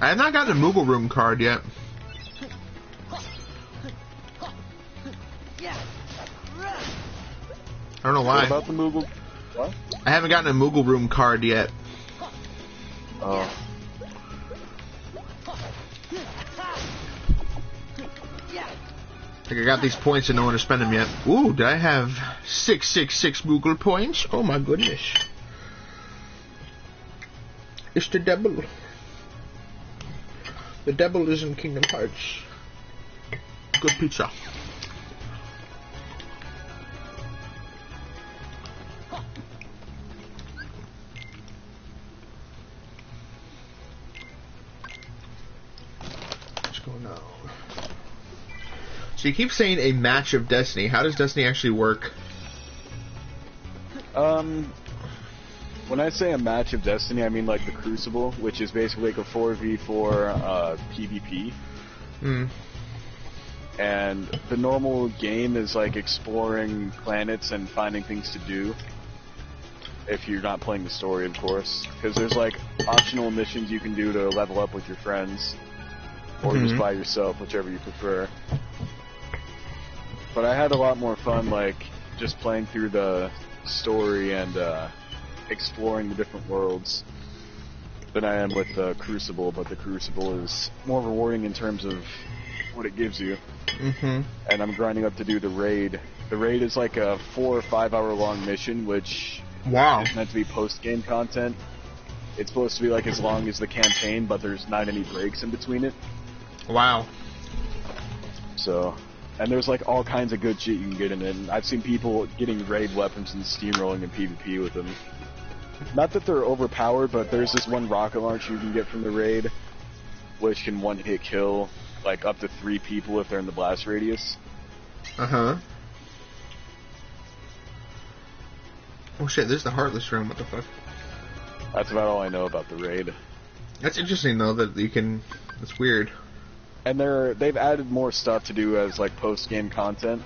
I have not gotten a Moogle Room card yet. I don't know why. What about the Moogle? What? I haven't gotten a Moogle Room card yet. Oh. Like I got these points and no one to spend them yet. Ooh, did I have 666 Moogle points? Oh my goodness. It's the devil. The devil is in Kingdom Hearts. Good pizza. What's going on? So you keep saying a match of Destiny. How does Destiny actually work? When I say a match of Destiny, I mean like the Crucible, which is basically like a 4v4 PvP. Hmm. And the normal game is like exploring planets and finding things to do. If you're not playing the story, of course. Because there's like optional missions you can do to level up with your friends. Or just by yourself, whichever you prefer. But I had a lot more fun like just playing through the story and exploring the different worlds than I am with the Crucible, but the Crucible is more rewarding in terms of what it gives you. And I'm grinding up to do the raid. The raid is like a 4 or 5 hour long mission, which is meant to be post-game content. It's supposed to be like as long as the campaign, but there's not any breaks in between it. Wow. So, and there's like all kinds of good shit you can get in it. And I've seen people getting raid weapons and steamrolling in PvP with them. Not that they're overpowered, but there's this one rocket launcher you can get from the raid, which can one-hit kill like up to 3 people if they're in the blast radius. Oh shit, this is the Heartless room, what the fuck? That's about all I know about the raid. That's interesting though, that you can... It's weird. And they've added more stuff to do as like post-game content.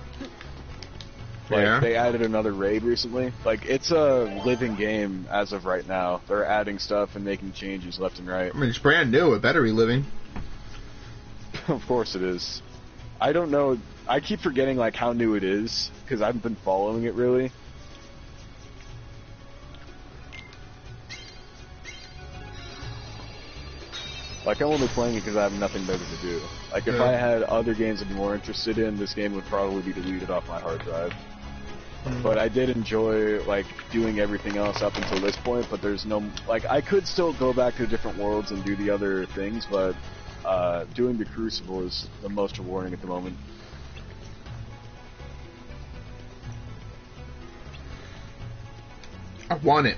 Like, they added another raid recently. Like, it's a living game as of right now. They're adding stuff and making changes left and right. I mean, it's brand new. It better be living. Of course it is. I don't know. I keep forgetting, like, how new it is, because I haven't been following it, really. Like, I'm only playing it because I have nothing better to do. Like, if I had other games I'd be more interested in, this game would probably be deleted off my hard drive. But I did enjoy, like, doing everything else up until this point, but there's no... Like, I could still go back to different worlds and do the other things, but doing the Crucible is the most rewarding at the moment. I want it.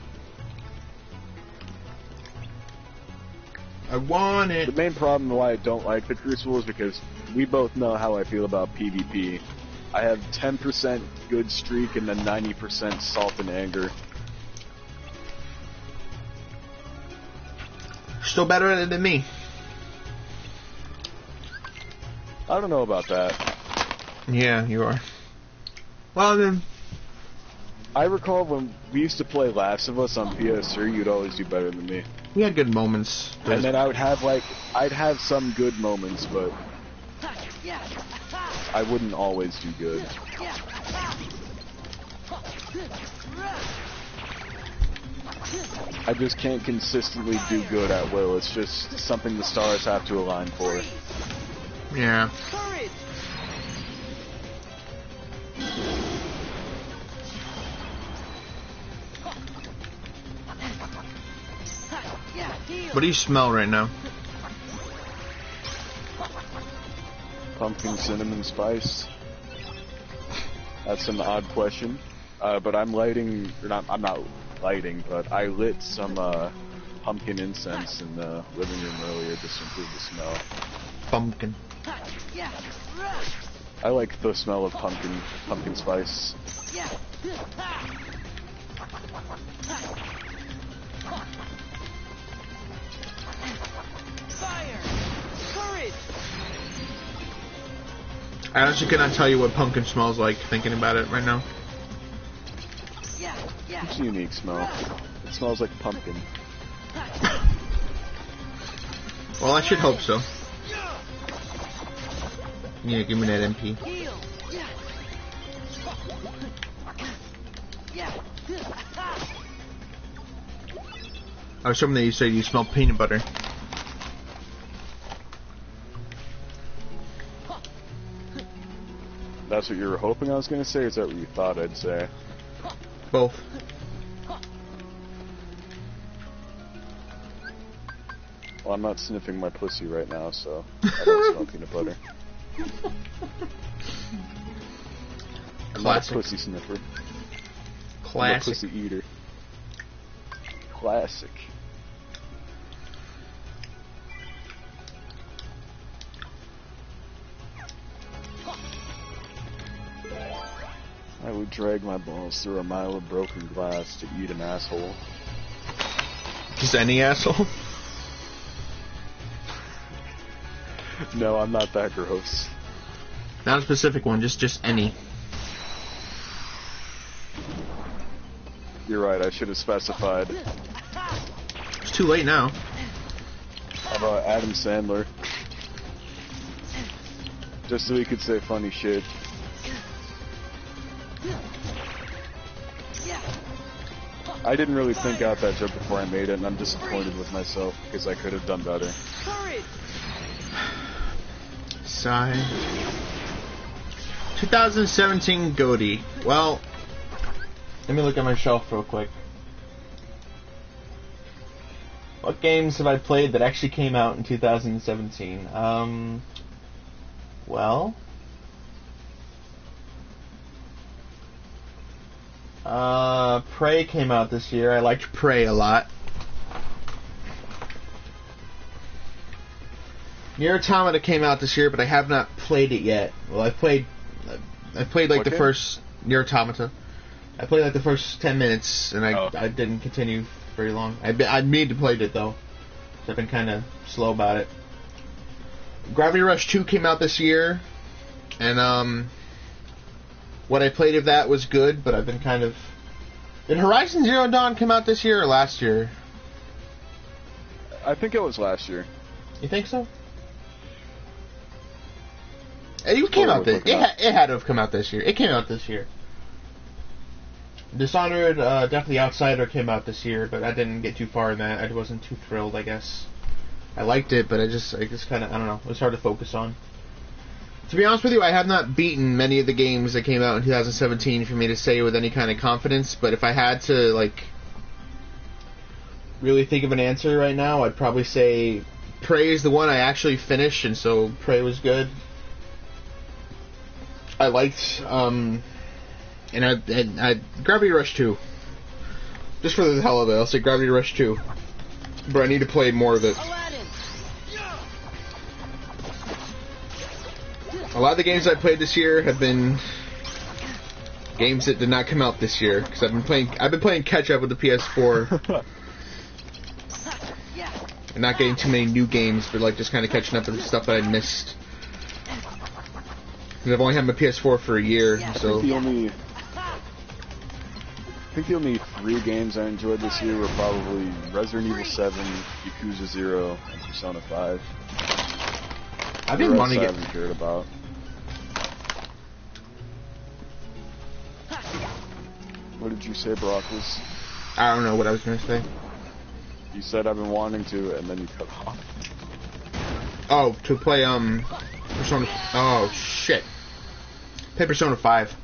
I want it. The main problem why I don't like the Crucible is because we both know how I feel about PvP. I have 10% good streak and then 90% salt and anger. Still better than me. I don't know about that. Yeah, you are. Well then, I recall when we used to play Last of Us on PS3, you'd always do better than me. we had good moments. And then I'd have some good moments, but I wouldn't always do good. I just can't consistently do good at will. It's just something the stars have to align for. Yeah. What do you smell right now? Pumpkin, cinnamon, spice. That's an odd question. But I'm lighting, or not, I'm not lighting, but I lit some pumpkin incense in the living room earlier just to improve the smell. Pumpkin. I like the smell of pumpkin spice. I honestly cannot tell you what pumpkin smells like thinking about it right now. It's a unique smell. It smells like pumpkin. Well, I should hope so. Yeah, give me that MP. I was hoping that you said you smell peanut butter. That's what you were hoping I was going to say, or is that what you thought I'd say? Both. Well, I'm not sniffing my pussy right now, so I don't smell peanut butter. I'm not a pussy sniffer. Classic. I'm a pussy eater. Classic. I would drag my balls through a mile of broken glass to eat an asshole. Just any asshole? No, I'm not that gross. Not a specific one, just any. You're right, I should have specified. It's too late now. How about Adam Sandler? Just so he could say funny shit. I didn't really think out that joke before I made it, and I'm disappointed with myself because I could have done better. Sigh. 2017 Goatee. Well, let me look at my shelf real quick. What games have I played that actually came out in 2017? Well... Prey came out this year. I liked Prey a lot. Nier Automata came out this year, but I have not played it yet. Well, I played like the first Nier Automata. I played like the first 10 minutes, and I didn't continue very long. I mean to play it though, so I've been kind of slow about it. Gravity Rush 2 came out this year, and what I played of that was good, but I've been kind of... Did Horizon Zero Dawn come out this year or last year? I think it was last year. You think so? It came out this... It had to have come out this year. It came out this year. Dishonored, definitely Outsider came out this year, but I didn't get too far in that. I wasn't too thrilled, I guess. I liked it, but I just kind of... I don't know. It was hard to focus on. To be honest with you, I have not beaten many of the games that came out in 2017 for me to say with any kind of confidence, but if I had to, like, really think of an answer right now, I'd probably say Prey is the one I actually finished, and so Prey was good. I liked, and I Gravity Rush 2. Just for the hell of it, I'll say Gravity Rush 2. But I need to play more of it. A lot of the games I played this year have been games that did not come out this year because I've been playing catch up with the PS4 and not getting too many new games, but like just kind of catching up with the stuff that I missed. 'Cause I've only had my PS4 for a year, so. I think the only 3 games I enjoyed this year were probably Resident Evil 7, Yakuza 0, and Persona 5. I didn't want to I get. haven't cared about. What did you say, Brockles? I don't know what I was gonna say. You said I've been wanting to, and then you cut off. Oh, to play Persona. Oh shit. Play Persona 5.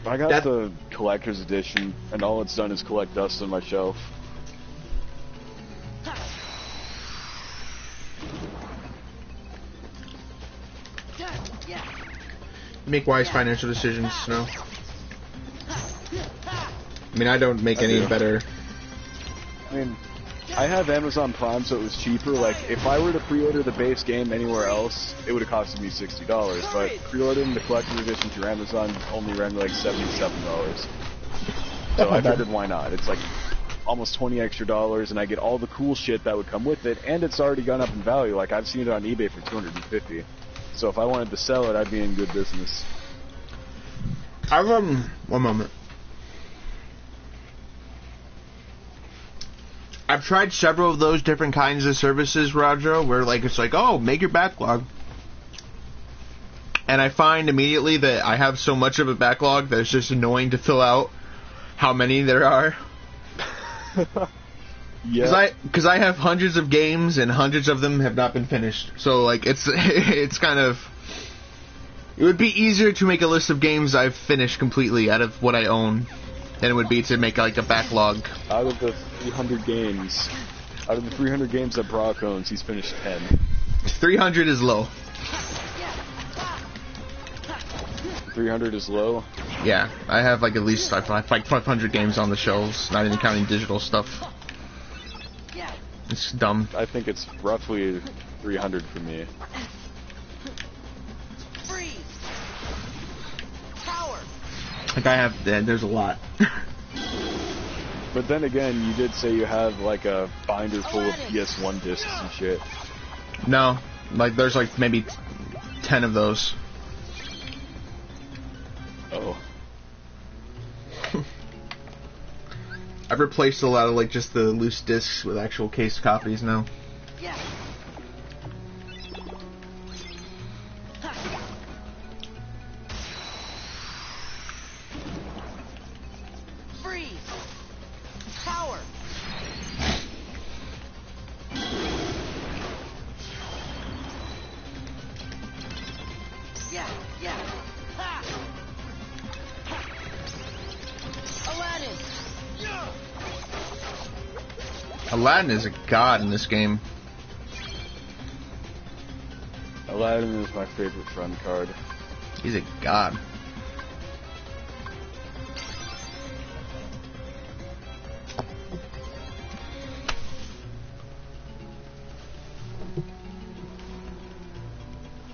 I got the collector's edition, and all it's done is collect dust on my shelf. Make wise financial decisions, no? I mean, I don't make any better. I mean, I have Amazon Prime, so it was cheaper. Like, if I were to pre-order the base game anywhere else, it would have costed me $60. But pre-ordering the collector's edition through Amazon only ran me like $77. So I figured, why not? It's like almost $20 extra, and I get all the cool shit that would come with it, and it's already gone up in value. Like, I've seen it on eBay for $250. So if I wanted to sell it, I'd be in good business. I've one moment. I've tried several of those different kinds of services, Roger, where like it's like, oh, make your backlog. And I find immediately that I have so much of a backlog that it's just annoying to fill out how many there are. Yeah. Because I have hundreds of games and hundreds of them have not been finished. So like it's kind of, it would be easier to make a list of games I've finished completely out of what I own than it would be to make like a backlog. Out of the 300 games that Brock owns, he's finished 10. 300 is low. 300 is low? Yeah, I have like at least like 500 games on the shelves, not even counting digital stuff. It's dumb. I think it's roughly 300 for me. Freeze! Power! Like I have, there's a lot. But then again, you did say you have like a binder full of PS1 discs and shit. No, like there's like maybe 10 of those. Oh. I've replaced a lot of like just the loose discs with actual case copies now. Yeah. Freeze! Power! Yeah, yeah. Ha! Aladdin! Aladdin is a god in this game. Aladdin is my favorite friend card. He's a god.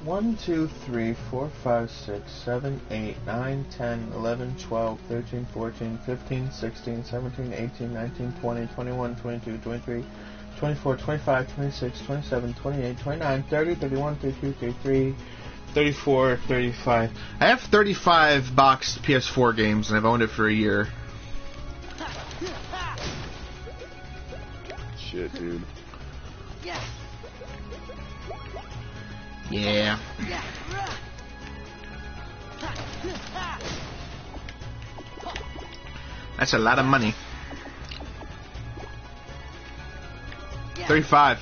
One, 2, 3, 4, 5, 6, 7, 8, 9, 10, 11, 12, 13, 14, 15, 16, 17, 18, 19, 20, 21, 22, 23, 24, 25, 26, 27, 28, 29, 30, 31, 32, 33, 34, 35. I have 35 boxed PS4 games and I've owned it for a year. Shit, dude. Yeah. That's a lot of money. 35.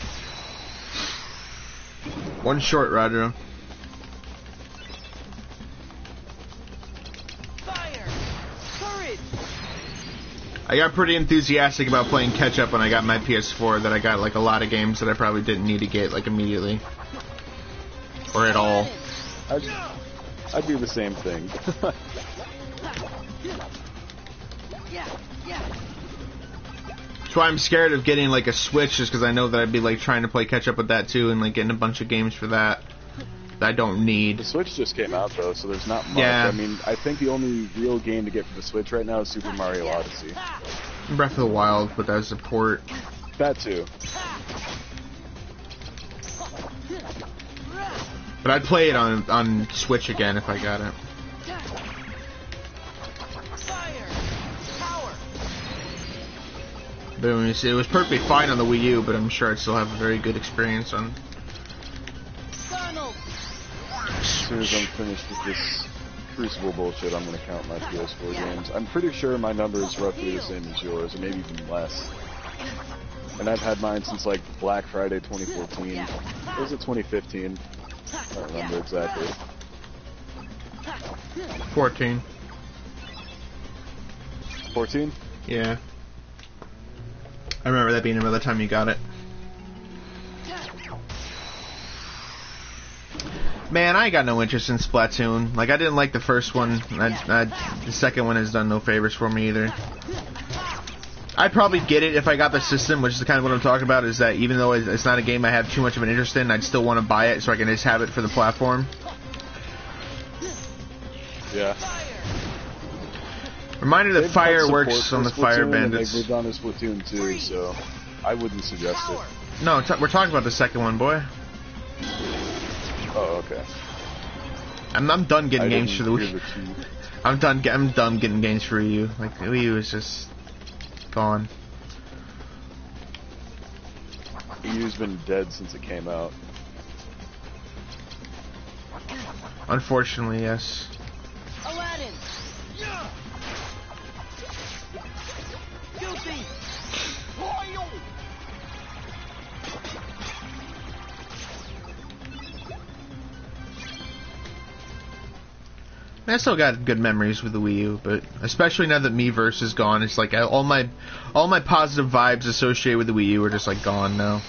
One short, Roger. Fire! Courage! I got pretty enthusiastic about playing catch up when I got my PS4 that I got like a lot of games that I probably didn't need to get like immediately. Or at all. I'd do the same thing. That's why I'm scared of getting like a Switch, just because I know that I'd be like trying to play catch up with that too, and like getting a bunch of games for that I don't need. The Switch just came out though, so there's not much. Yeah. I mean, I think the only real game to get for the Switch right now is Super Mario Odyssey. Breath of the Wild, but as a port. That too. But I'd play it on Switch again if I got it. But it was perfectly fine on the Wii U, but I'm sure I'd still have a very good experience on. As soon as I'm finished with this Crucible bullshit, I'm gonna count my PS4 games. I'm pretty sure my number is roughly the same as yours, or maybe even less. And I've had mine since like Black Friday 2014. Or was it 2015? I don't remember exactly. 14. 14? Yeah. I remember that being about the time you got it. Man, I ain't got no interest in Splatoon. Like, I didn't like the first one. The second one has done no favors for me either. I'd probably get it if I got the system, which is kind of what I'm talking about, is that even though it's not a game I have too much of an interest in, I'd still want to buy it so I can just have it for the platform. Yeah. Reminder that They've fire cut works support on the for Fire Splatoon, Bandits. And they've moved on to Splatoon 2, so I wouldn't suggest it. No, we're talking about the second one, boy. Oh, okay. I'm done getting games for the Wii. I'm done getting games for Wii U. Like, the Wii U is just gone. Wii U's been dead since it came out. Unfortunately, yes. Aladdin. Guilty. Loyal. I still got good memories with the Wii U, but especially now that Miiverse is gone, it's like all my positive vibes associated with the Wii U are just like gone now.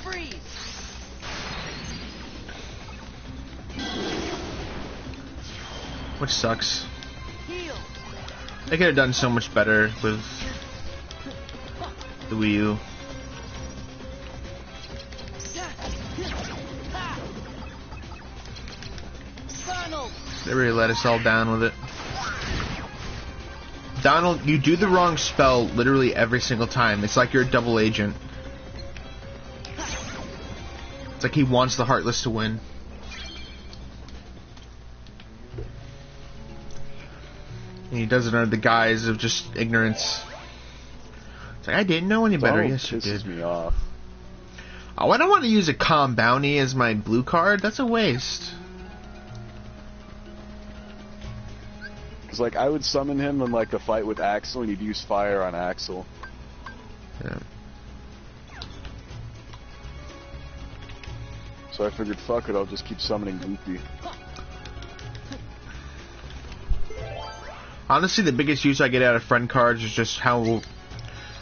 Freeze. Which sucks. Heal. They could have done so much better with the Wii U. They really let us all down with it. Donald, you do the wrong spell literally every single time. It's like you're a double agent. It's like he wants the Heartless to win. And he does it under the guise of just ignorance. It's like, I didn't know any better. Yes, you did. Me off. Oh, I don't want to use a Calm Bounty as my blue card. That's a waste. Because, like, I would summon him in, like, a fight with Axel, and he'd use fire on Axel. Yeah. So I figured, fuck it, I'll just keep summoning Goofy. Honestly, the biggest use I get out of friend cards is just how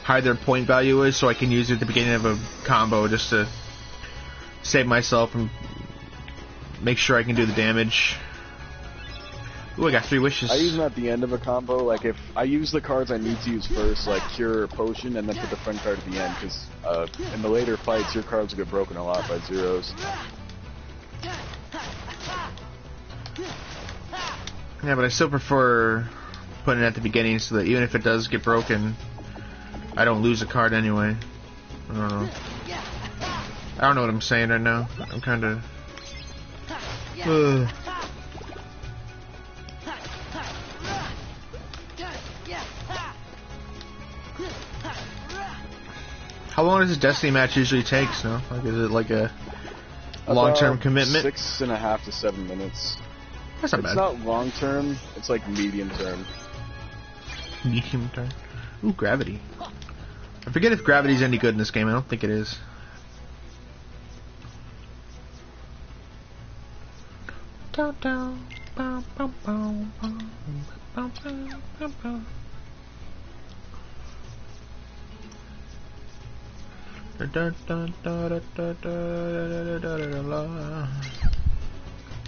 high their point value is, so I can use it at the beginning of a combo just to save myself and make sure I can do the damage. Ooh, I got 3 wishes. I use them at the end of a combo. Like, if I use the cards I need to use first, like Cure or Potion, and then put the friend card at the end, because in the later fights, your cards will get broken a lot by zeros. Yeah, but I still prefer putting it at the beginning so that even if it does get broken, I don't lose a card anyway. I don't know. I don't know what I'm saying right now. I'm kind of... How long does a Destiny match usually take, no? Like, is it like a long-term commitment? 6.5 to 7 minutes. That's not bad. It's not long-term, it's like medium-term. Medium-term? Ooh, Gravity. I forget if Gravity's any good in this game. I don't think it is.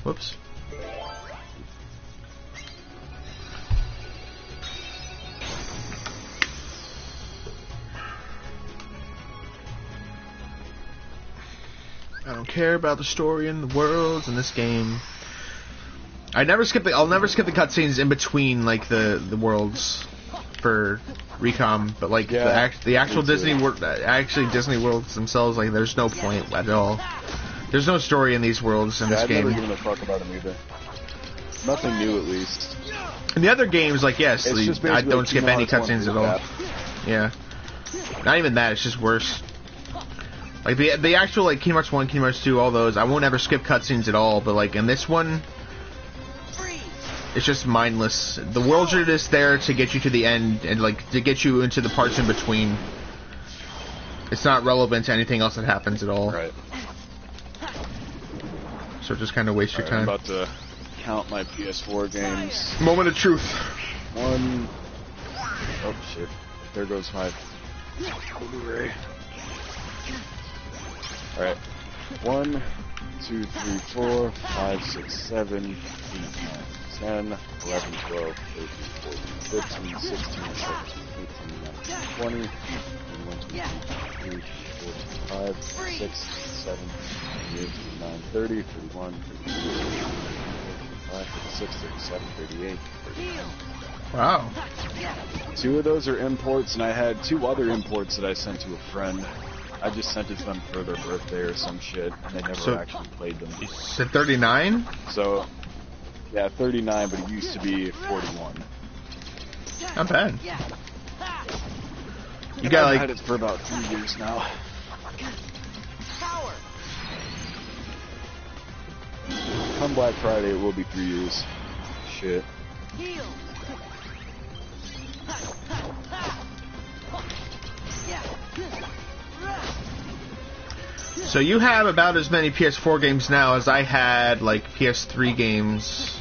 Whoops. I don't care about the story and the worlds in this game. I'll never skip the cutscenes in between, like, the worlds. for Recom, but like the actual Disney World, Disney Worlds themselves, like there's no point at all. There's no story in these worlds in this game. I've never given a fuck about them either. Nothing new, at least. In the other games, like yes, I don't skip any cutscenes at all. Yeah, not even that. It's just worse. Like the actual like Kingdom Hearts 1, Kingdom Hearts 2, all those, I won't ever skip cutscenes at all. But like in this one, it's just mindless. The worlds are just there to get you to the end and like to get you into the parts in between. It's not relevant to anything else that happens at all. Right. So just kind of waste your time. I'm about to count my PS4 games. Moment of truth. One. Oh shit! There goes my Blu-ray. All right. 1, 2, 3, 4, 5, 6, 7, 8, 9, 10, 11, 12, 13, 14, 15, 16, 17, 18, 19, 20, 21, 22, 23, 24, 25, 6, 7, 8, 9, 30, 31, 32, 35, 36, 37, 38, 39. Wow. 2 of those are imports, and I had 2 other imports that I sent to a friend. I just sent it to them for their birthday or some shit, and they never actually played them. You said 39? So, yeah, 39, but it used to be 41. Not bad. You got like... I've had it for about 3 years now. Come Black Friday, it will be 3 years. Shit. So you have about as many PS4 games now as I had, like, PS3 games.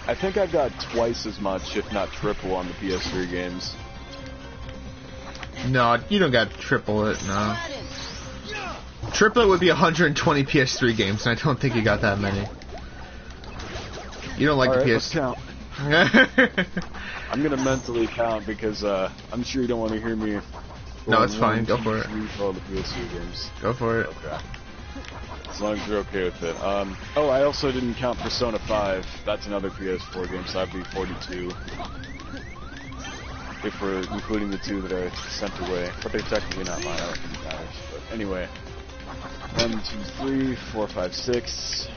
I think I've got twice as much, if not triple, on the PS3 games. No, you don't got triple it, no. Triple it would be 120 PS3 games, and I don't think you got that many. You don't like the PS... Let's count. I'm gonna mentally count because I'm sure you don't want to hear me. No, it's fine. Go for it. For all the PS3 games. Go for it. Okay. As long as you're okay with it. Oh, I also didn't count Persona 5. That's another PS4 game, so that'd be 42. If we're including the 2 that I sent away, but they're technically not mine. I don't think it matters. But anyway, 1, 2, 3, 4, 5, 6.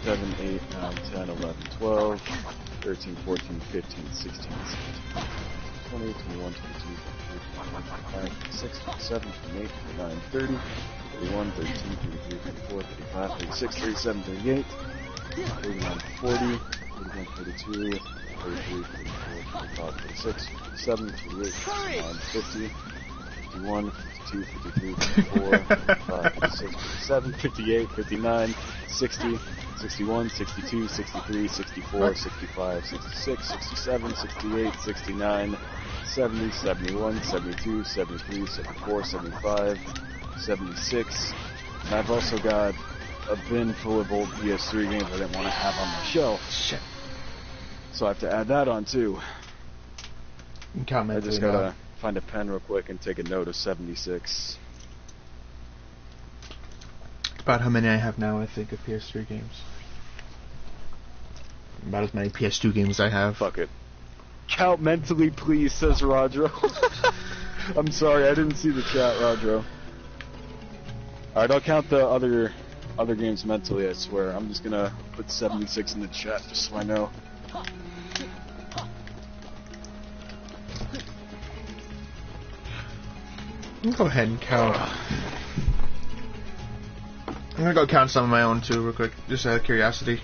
7, 8, 9, 10, 11, 12, 13, 14, 15, 16, 17, 20, 21, 22, 23, 24, 25, 26, 27, 28, 29, 30, 31, 32, 33, 34, 35, 36, 37, 38, 39, 40, 41, 42, 43, 44, 45, 46, 47, 48, 49, 50, 51, 52, 53, 54, 55, 56, 57, 58, 59, 60, 61, 62, 63, 64, 65, 66, 67, 68, 69, 70, 71, 72, 73, 74, 75, 76. And I've also got a bin full of old PS3 games I didn't want to have on my shelf. Shit. So I have to add that on too. I just gotta find a pen real quick and take a note of 76. About how many I have now, I think, of PS3 games. About as many PS2 games I have. Fuck it. Count mentally, please, says Rodro. I'm sorry, I didn't see the chat, Rodro. Alright, I'll count the other games mentally, I swear. I'm just gonna put 76 in the chat just so I know. Go ahead and count. I'm gonna go count some of my own too, real quick, just out of curiosity.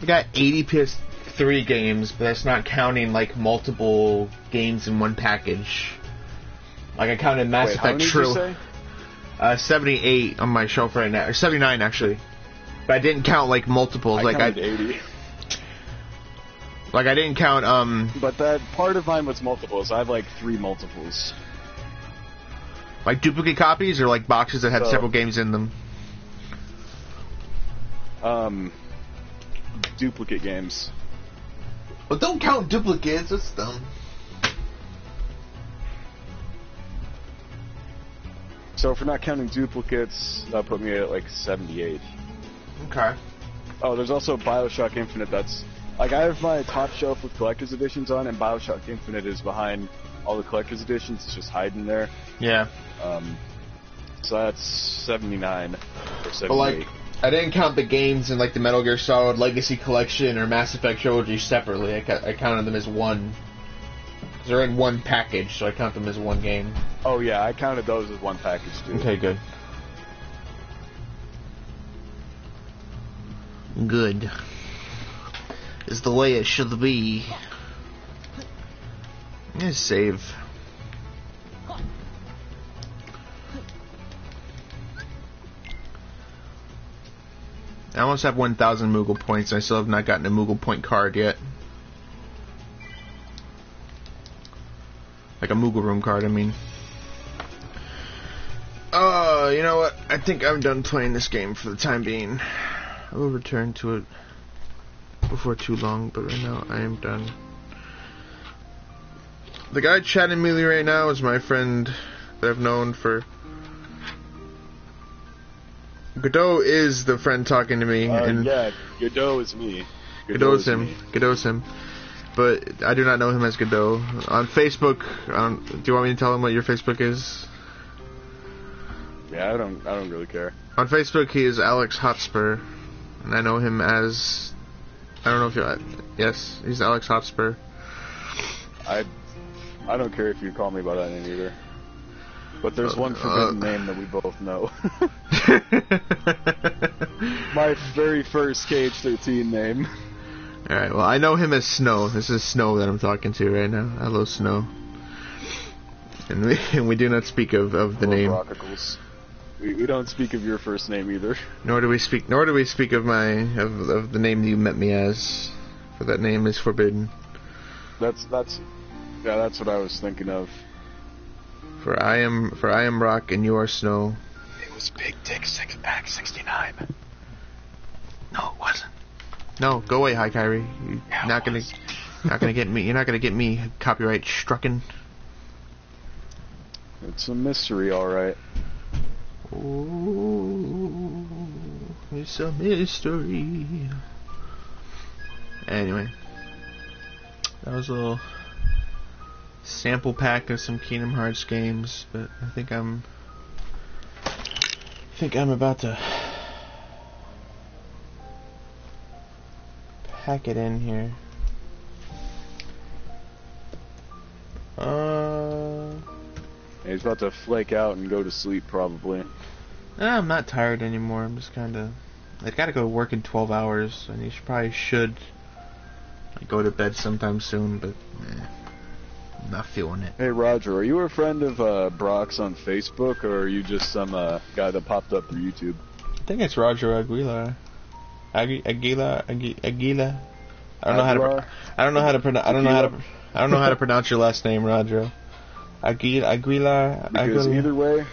I got 80 PS3 games, but that's not counting like multiple games in one package. Like I counted Mass Wait, how Effect many did you say? 78 on my shelf right now, or 79 actually. But I didn't count like multiples. I counted 80. Like I didn't count But that part of mine was multiples. I have like 3 multiples. like duplicate copies or like boxes that had several games in them. Duplicate games. Well, don't count duplicates. That's dumb. So if we're not counting duplicates, that'll put me at like 78. Okay. Oh, there's also Bioshock Infinite. That's like I have my top shelf with collector's editions on, and Bioshock Infinite is behind all the collector's editions. It's just hiding there. Yeah. So that's 79 or 78. But like, I didn't count the games in like the Metal Gear Solid Legacy Collection or Mass Effect Trilogy separately. I counted them as one. Because they're in one package, so I count them as one game. Oh yeah, I counted those as one package too. Okay, good. Good. Is the way it should be. I'm gonna save. I almost have 1,000 Moogle points, and I still have not gotten a Moogle point card yet. Like a Moogle room card, I mean. You know what? I think I'm done playing this game for the time being. I will return to it before too long, but right now I am done. The guy chatting me right now is my friend that I've known for... Godot is the friend talking to me. And yeah, Godot is me. Godot is him. Godot is him. But I do not know him as Godot. On Facebook, do you want me to tell him what your Facebook is? Yeah, I don't really care. On Facebook, he is Alex Hotspur, and I know him as... I don't know if you... Yes, he's Alex Hotspur. I don't care if you call me by that name either. But there's one forbidden name that we both know. My very first KH-13 name. Alright, well, I know him as Snow. This is Snow that I'm talking to right now. Hello, Snow. And we do not speak of the name. Rockicles. We don't speak of your first name either. Nor do we speak of of the name that you met me as. For that name is forbidden. That's what I was thinking of. For I am Rock and you are Snow. It was Big Dick Act 69. No, it wasn't. No, go away, Hi Kyrie. You're not gonna get me. You're not gonna get me copyright strucken. It's a mystery, all right. Oh, it's a mystery. Anyway, that was a little sample pack of some Kingdom Hearts games, but I think I'm about to pack it in here. He's about to flake out and go to sleep, probably. I'm not tired anymore. I'm just kind of... I gotta go to work in 12 hours, and you should go to bed sometime soon, but I'm not feeling it. Hey, Roger, are you a friend of Brock's on Facebook, or are you just some guy that popped up through YouTube? I think it's Roger Aguilar. Aguilar. I don't know how to pronounce your last name, Roger. Aguilar. Because either way,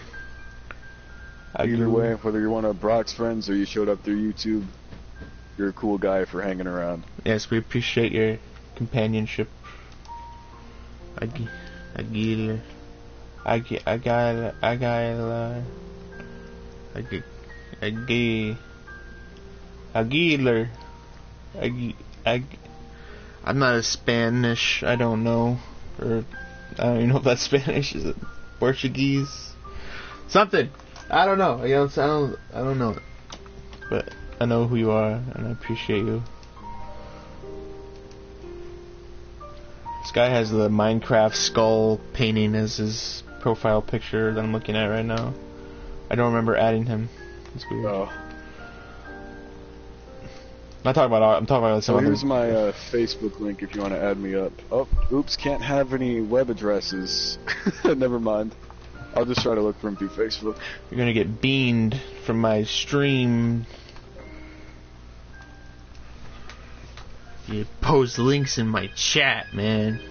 whether you're one of Brock's friends or you showed up through YouTube, you're a cool guy for hanging around. Yes, we appreciate your companionship. Aguilar. I'm not a Spanish. I don't know, or I don't even know if that's Spanish. Is it Portuguese? Something. I don't know. I don't know. But I know who you are, and I appreciate you. This guy has the Minecraft skull painting as his profile picture that I'm looking at right now. I don't remember adding him. It's weird. Oh. I'm talking about some So other. here's my Facebook link if you want to add me up. Oh, oops, can't have any web addresses. Never mind. I'll just try to look for them through Facebook. You're gonna get beamed from my stream. You post links in my chat, man.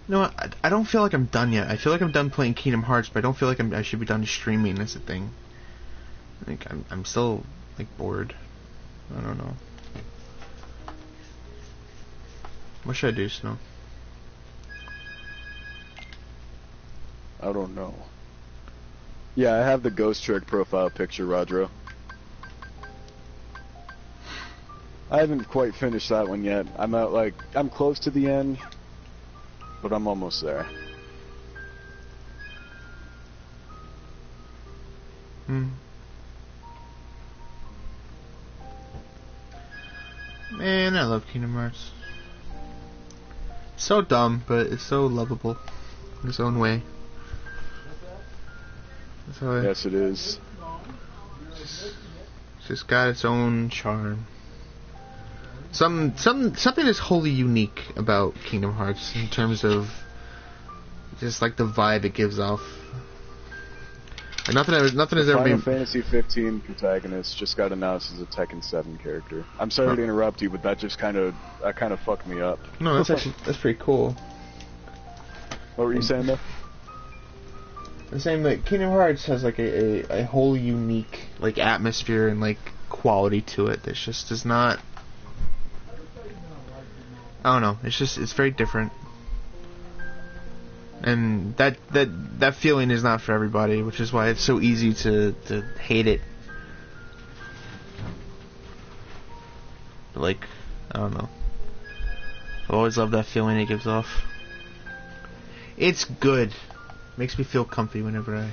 You know what? I don't feel like I'm done yet. I feel like I'm done playing Kingdom Hearts, but I don't feel like I should be done streaming. That's the thing. I think I'm still like bored. I don't know. What should I do, Snow? I don't know. Yeah, I have the Ghost Trick profile picture, Rodro. I haven't quite finished that one yet. I'm close to the end, but I'm almost there. Man, I love Kingdom Hearts. So dumb, but it's so lovable in its own way. Yes, it is. It's just got its own charm. Something is wholly unique about Kingdom Hearts in terms of just like the vibe it gives off. Like nothing has ever Final been. Fantasy 15 protagonist just got announced as a Tekken 7 character. I'm sorry to interrupt you, but that kind of fucked me up. No, that's pretty cool. What were you saying, though? I'm saying that Kingdom Hearts has like a wholly unique like atmosphere and like quality to it that just does not. I don't know. It's very different, and that feeling is not for everybody, which is why it's so easy to hate it. Like, I don't know. I've always loved that feeling it gives off. It's good. Makes me feel comfy whenever I.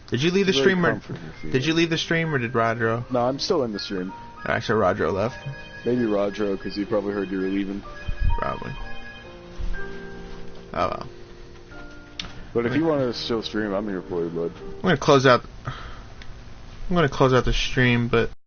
Did you leave the stream or did you leave the stream or did Rodro? No, I'm still in the stream. Actually, Rodro left. Maybe Rodro, because he probably heard you were leaving. Probably. Oh well. But if you want to still stream, I'm here for you, bud. I'm gonna close out the stream, but